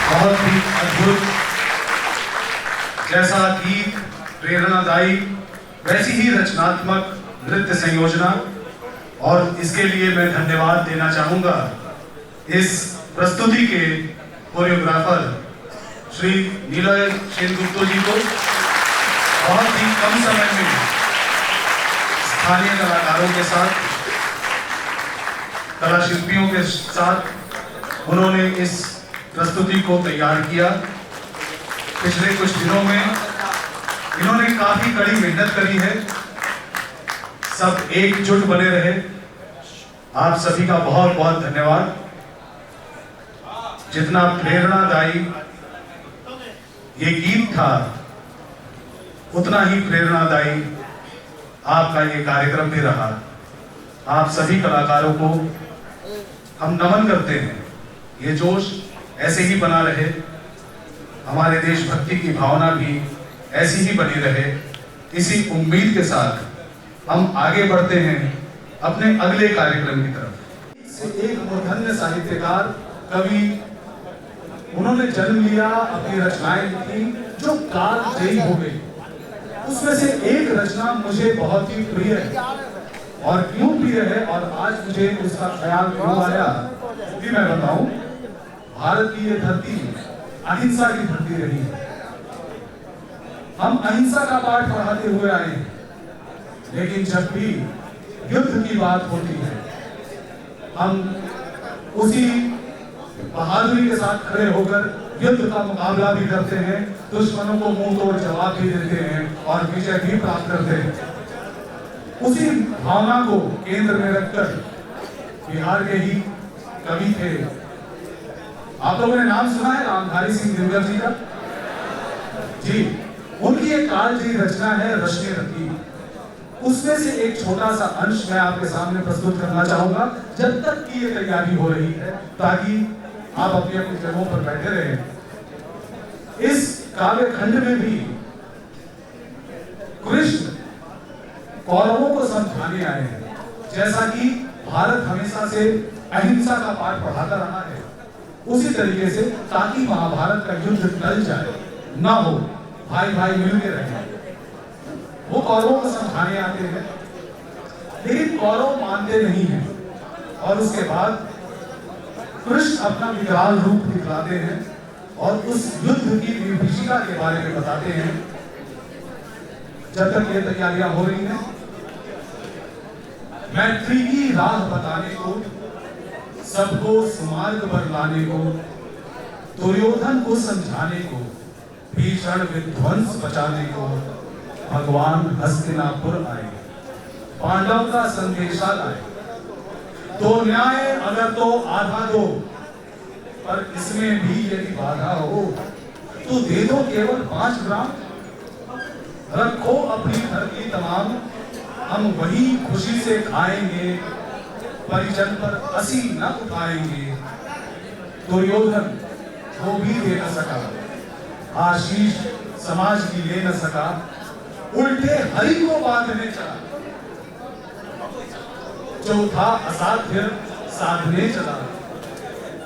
Speaker 1: बहुत ही अद्भुत, जैसा गीत प्रेरणादायी वैसी ही रचनात्मक नृत्य संयोजना, और इसके लिए मैं धन्यवाद देना चाहूंगा इस प्रस्तुति के कोरियोग्राफर श्री नीलय सेनगुप्ता जी को। बहुत ही कम समय में स्थानीय कलाकारों के साथ, कला शिल्पियों के साथ उन्होंने इस प्रस्तुति को तैयार किया। पिछले कुछ दिनों में इन्होंने काफी कड़ी मेहनत करी है, सब एकजुट बने रहे। आप सभी का बहुत बहुत धन्यवाद। जितना प्रेरणादायी ये गीत था, उतना ही प्रेरणादायी आपका ये कार्यक्रम भी रहा। आप सभी कलाकारों को हम नमन करते हैं। ये जोश ऐसे ही बना रहे, हमारे देशभक्ति की भावना भी ऐसी ही बनी रहे। इसी उम्मीद के साथ हम आगे बढ़ते हैं अपने अगले कार्यक्रम की तरफ। एक मूर्धन्य साहित्यकार, कवि, उन्होंने जन्म लिया, अपनी रचनाएं लिखी जो काल जयी हो गई। उसमें से एक रचना मुझे बहुत ही प्रिय है, और क्यों प्रिय है और आज मुझे उसका ख्याल क्यों आया वो भी मैं बताऊं। भारत की ये धरती अहिंसा की धरती रही है। हम अहिंसा का पाठ पढ़ाते हुए आए हैं, लेकिन जब भी युद्ध की बात होती है,
Speaker 3: हम उसी बहादुरी के साथ खड़े होकर युद्ध का मुकाबला भी करते हैं, दुश्मनों को मुंह तोड़ जवाब भी देते हैं और विजय भी प्राप्त करते हैं। उसी भावना को केंद्र में रखकर बिहार के ही कवि थे, आप लोगों ने नाम सुना है रामधारी सिंह दिनकर जी का? जी, उनकी एक कालजयी रचना है रश्मि रंगीन। उसमें से एक छोटा सा अंश मैं आपके सामने प्रस्तुत करना चाहूंगा, जब तक की ये तैयारी हो रही है, ताकि आप अपनी अपनी जगहों पर बैठे रहें। इस काव्य खंड में भी कृष्ण कौरवों को समझाने आए हैं, जैसा कि भारत हमेशा से अहिंसा का पाठ पढ़ाता रहा है, उसी तरीके से, ताकि महाभारत का युद्ध टल जाए, ना हो, भाई भाई मिलके रहें। वो कौरवों को समझाने आते हैं, लेकिन कौरव मानते नहीं हैं और उसके बाद कृष्ण अपना विकराल रूप दिखलाते हैं और उस युद्ध की विभीषिका के बारे में बताते हैं। जब तक ये तैयारियां हो रही हैं, मैत्री की राह बताने को, सबको सुमार्ग पर लाने को, दुर्योधन को समझाने को, भीषण विध्वंस बचाने को भगवान हस्तिनापुर आए, पांडव का संदेशा लाए। तो न्याय अगर तो आधा दो, पर इसमें भी यदि बाधा हो तो दे दो केवल 5 ग्राम। रखो अपनी धरती तमाम, हम वही खुशी से खाएंगे, परिजन पर असी न उठाएंगे। दुर्योधन वो भी दे न सका, आशीष समाज की ले न सका, उल्टे हरि को बांधने चला। चौथा असाध्य साधने चला।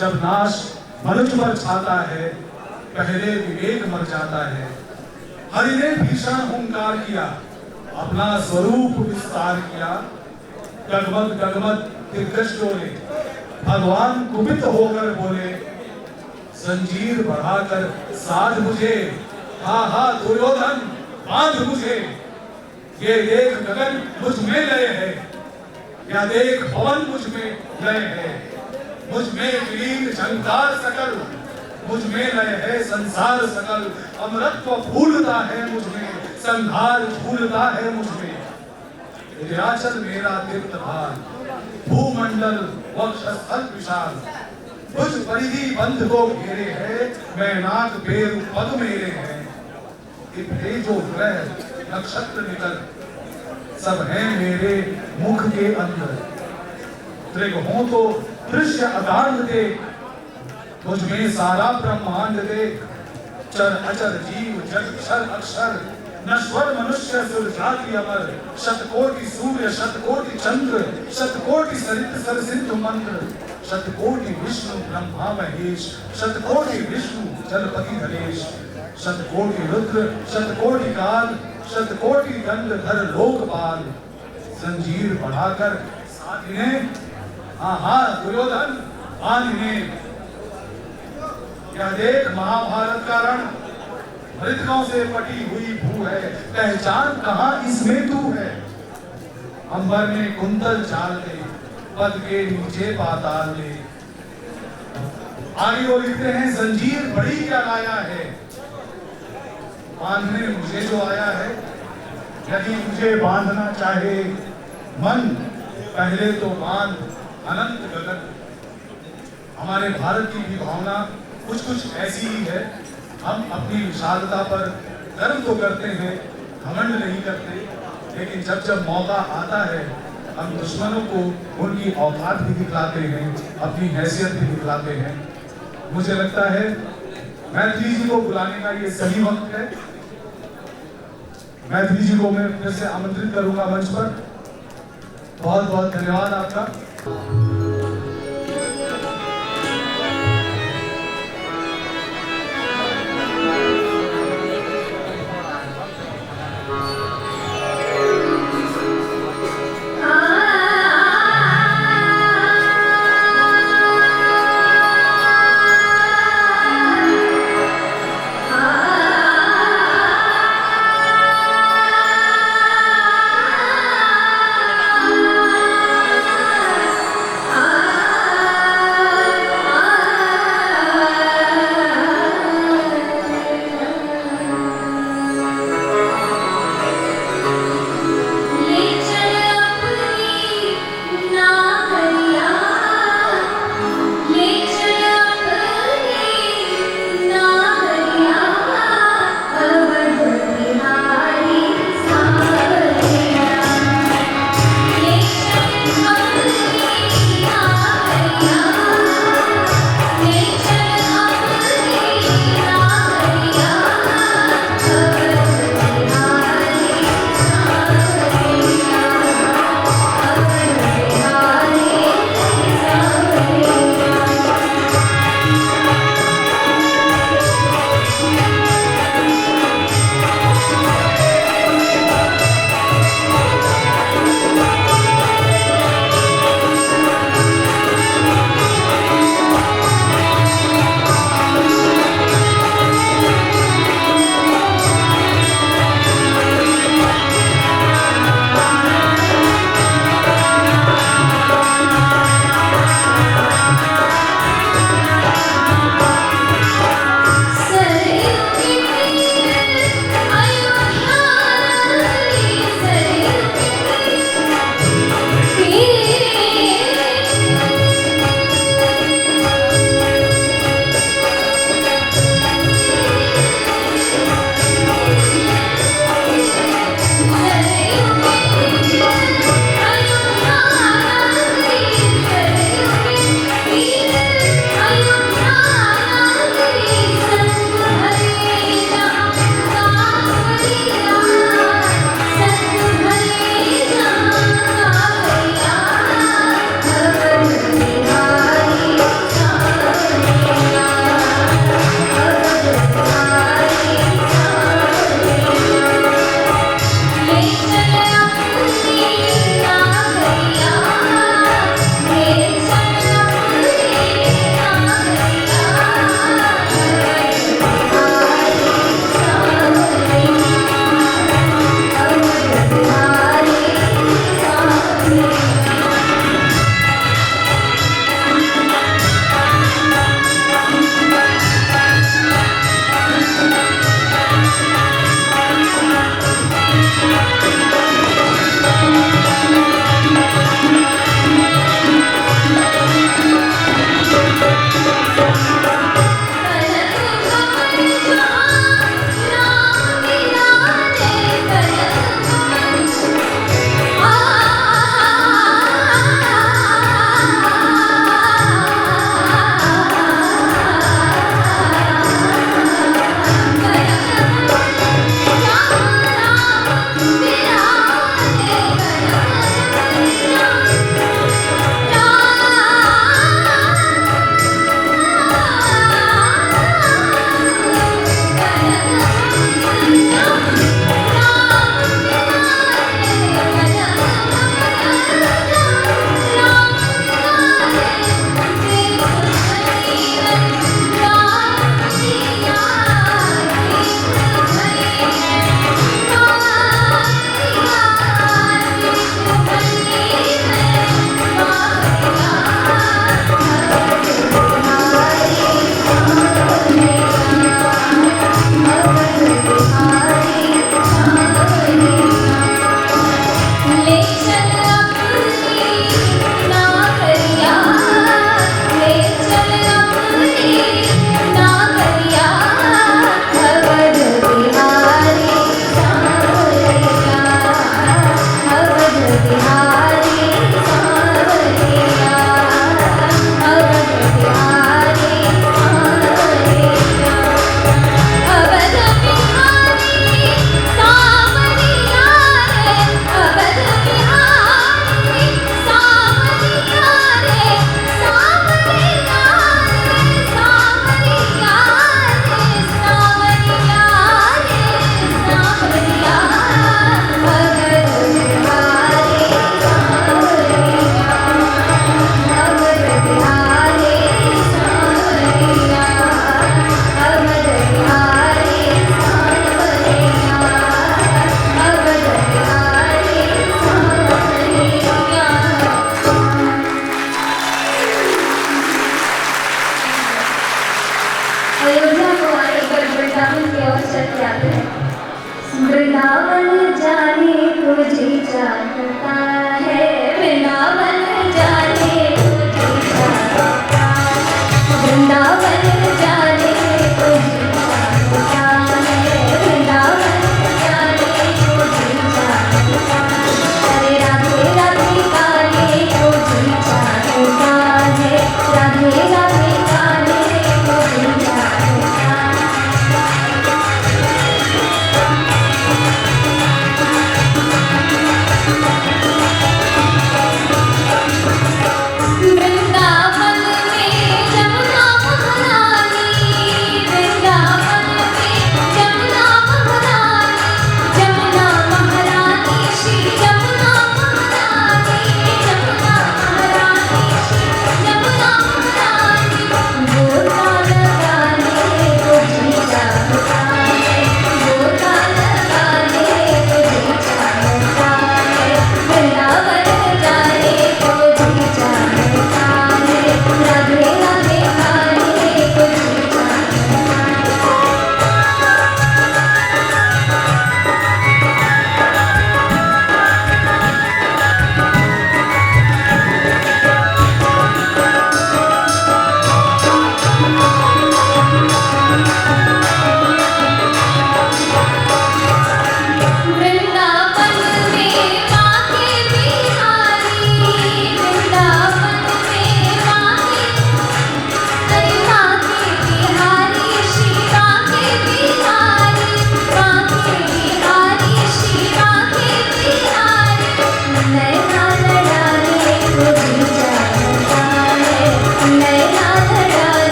Speaker 3: जब नाश मनुष्य पर छाता है, पहले विवेक मर जाता है। हरि ने भीषण हुंकार किया, अपना स्वरूप विस्तार किया। गगमग गगमग दिग्गज डोले, भगवान कुपित होकर बोले, जंजीर बढ़ाकर साध मुझे, हा हा दुर्योधन बांध मुझे। ये देख गगन मुझ में लय है, या देख पवन मुझ में लय है। मुझ में विलीन झंकार सकल, मुझ में लय है संसार सकल। अमरत्व फूलता है मुझ में, संहार फूलता है मुझ में। विंध्याचल मेरा तीर्थ भार, भूमंडल वक्षस्थल विशाल। कुछ परिधि बंध को घेरे है, मैं नाक पेर पग मेरे हैं। जो ग्रह नक्षत्र निकल, सब है मेरे मुख के अंदर। त्रिग हो तो दृश्य अगाध देख, मुझ में सारा ब्रह्मांड देख। चर अचर जीव जग क्षर अक्षर, नश्वर मनुष्य सुर जाति अमर। शतकोटि सूर्य शतकोटि चंद्र, शतकोटि सरित सर सिंधु मंत्र। शतकोटि विष्णु ब्रह्मा महेश, शतकोटि विष्णु जलपति धनेश। शतकोटि रुद्र शतकोटि काल, शतकोटि दंडधर लोकपाल। जंजीर बढ़ाकर साथ इन्हें, हाँ दुर्योधन बांध इन्हें। क्या देख महाभारत का रण, मृतकों से पटी हुई भू है। पहचान कहाँ इसमें तू है। अंबर में कुंतल चाल दे, पद के नीचे पाताल दे। आगे वो लिखते हैं, जंजीर बड़ी क्या लाया है, बांधने मुझे जो आया है। यदि मुझे बांधना चाहे मन, पहले तो बांध अनंत गगन। हमारे भारत की भी भावना कुछ ऐसी ही है। हम अपनी विशालता पर गर्व तो करते हैं, घमंड नहीं करते, लेकिन जब मौका आता है, हम दुश्मनों को उनकी औकात भी दिखलाते हैं, अपनी हैसियत भी दिखलाते हैं। मुझे लगता है मैथिली जी को बुलाने का ये सही वक्त है। मैथिली जी को मैं फिर से आमंत्रित करूंगा मंच पर। बहुत बहुत धन्यवाद आपका।
Speaker 6: शर्त याद है। वृंदावन जाने को जी चाहता है, वृंदावन जाने को जी चाहता है, वृंदावन जाने को जी चाहता है, वृंदावन जाने को जी चाहता है। अरे राधे राधे गाने को जी चाहता है, राधे राधे गाने को जी चाहता है।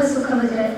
Speaker 6: सुख वज्र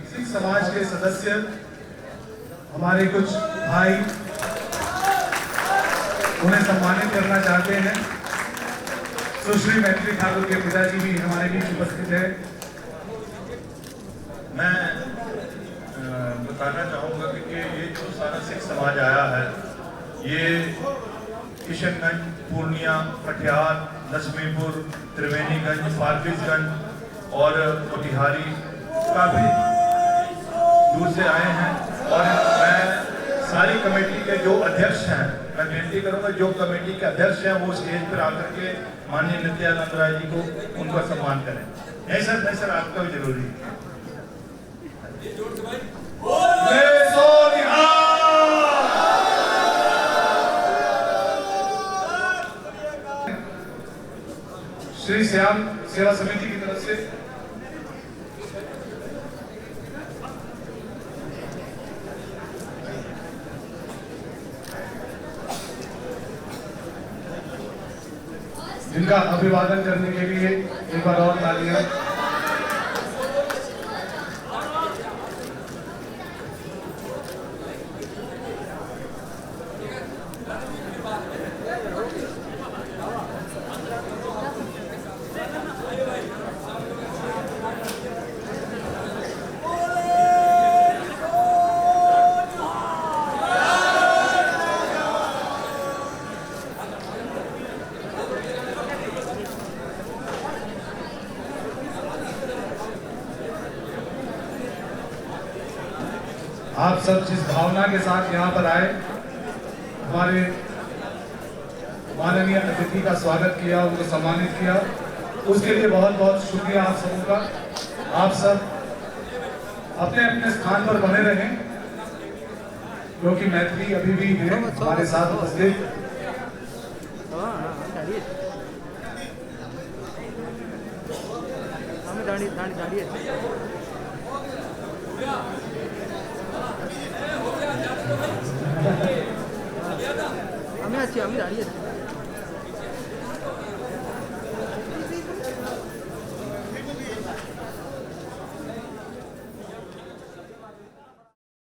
Speaker 3: सिख समाज के सदस्य, हमारे कुछ भाई उन्हें सम्मानित करना चाहते हैं। सुश्री मैत्री ठाकुर के पिताजी भी हमारे बीच उपस्थित है।
Speaker 7: मैं बताना चाहूँगा कि ये जो सारा सिख समाज आया है, ये किशनगंज, पूर्णिया, कटिहार, लक्ष्मीपुर, त्रिवेणीगंज, फारबिसगंज और मोतिहारी काफ़ी दूर से आए हैं। और मैं सारी कमेटी के जो अध्यक्ष हैं, मैं विनती करूँगा जो कमेटी के अध्यक्ष हैं वो स्टेज पर आकर के माननीय नित्यानंद राय जी को उनका सम्मान करें। नहीं सर, नहीं सर, आपका भी जरूरी है।
Speaker 3: श्री श्याम सेवा समिति की तरफ से जिनका अभिवादन करने के लिए एक बार और तालियां। आप सब जिस भावना के साथ यहाँ पर आए, हमारे माननीय अतिथि का स्वागत किया, उनको सम्मानित किया, उसके लिए बहुत बहुत शुक्रिया आप सबों का। आप सब अपने अपने स्थान पर बने रहें, क्योंकि मैत्री अभी भी है हमारे साथ उपस्थित।
Speaker 8: আমি আছি, আমি দাঁড়িয়ে আছি।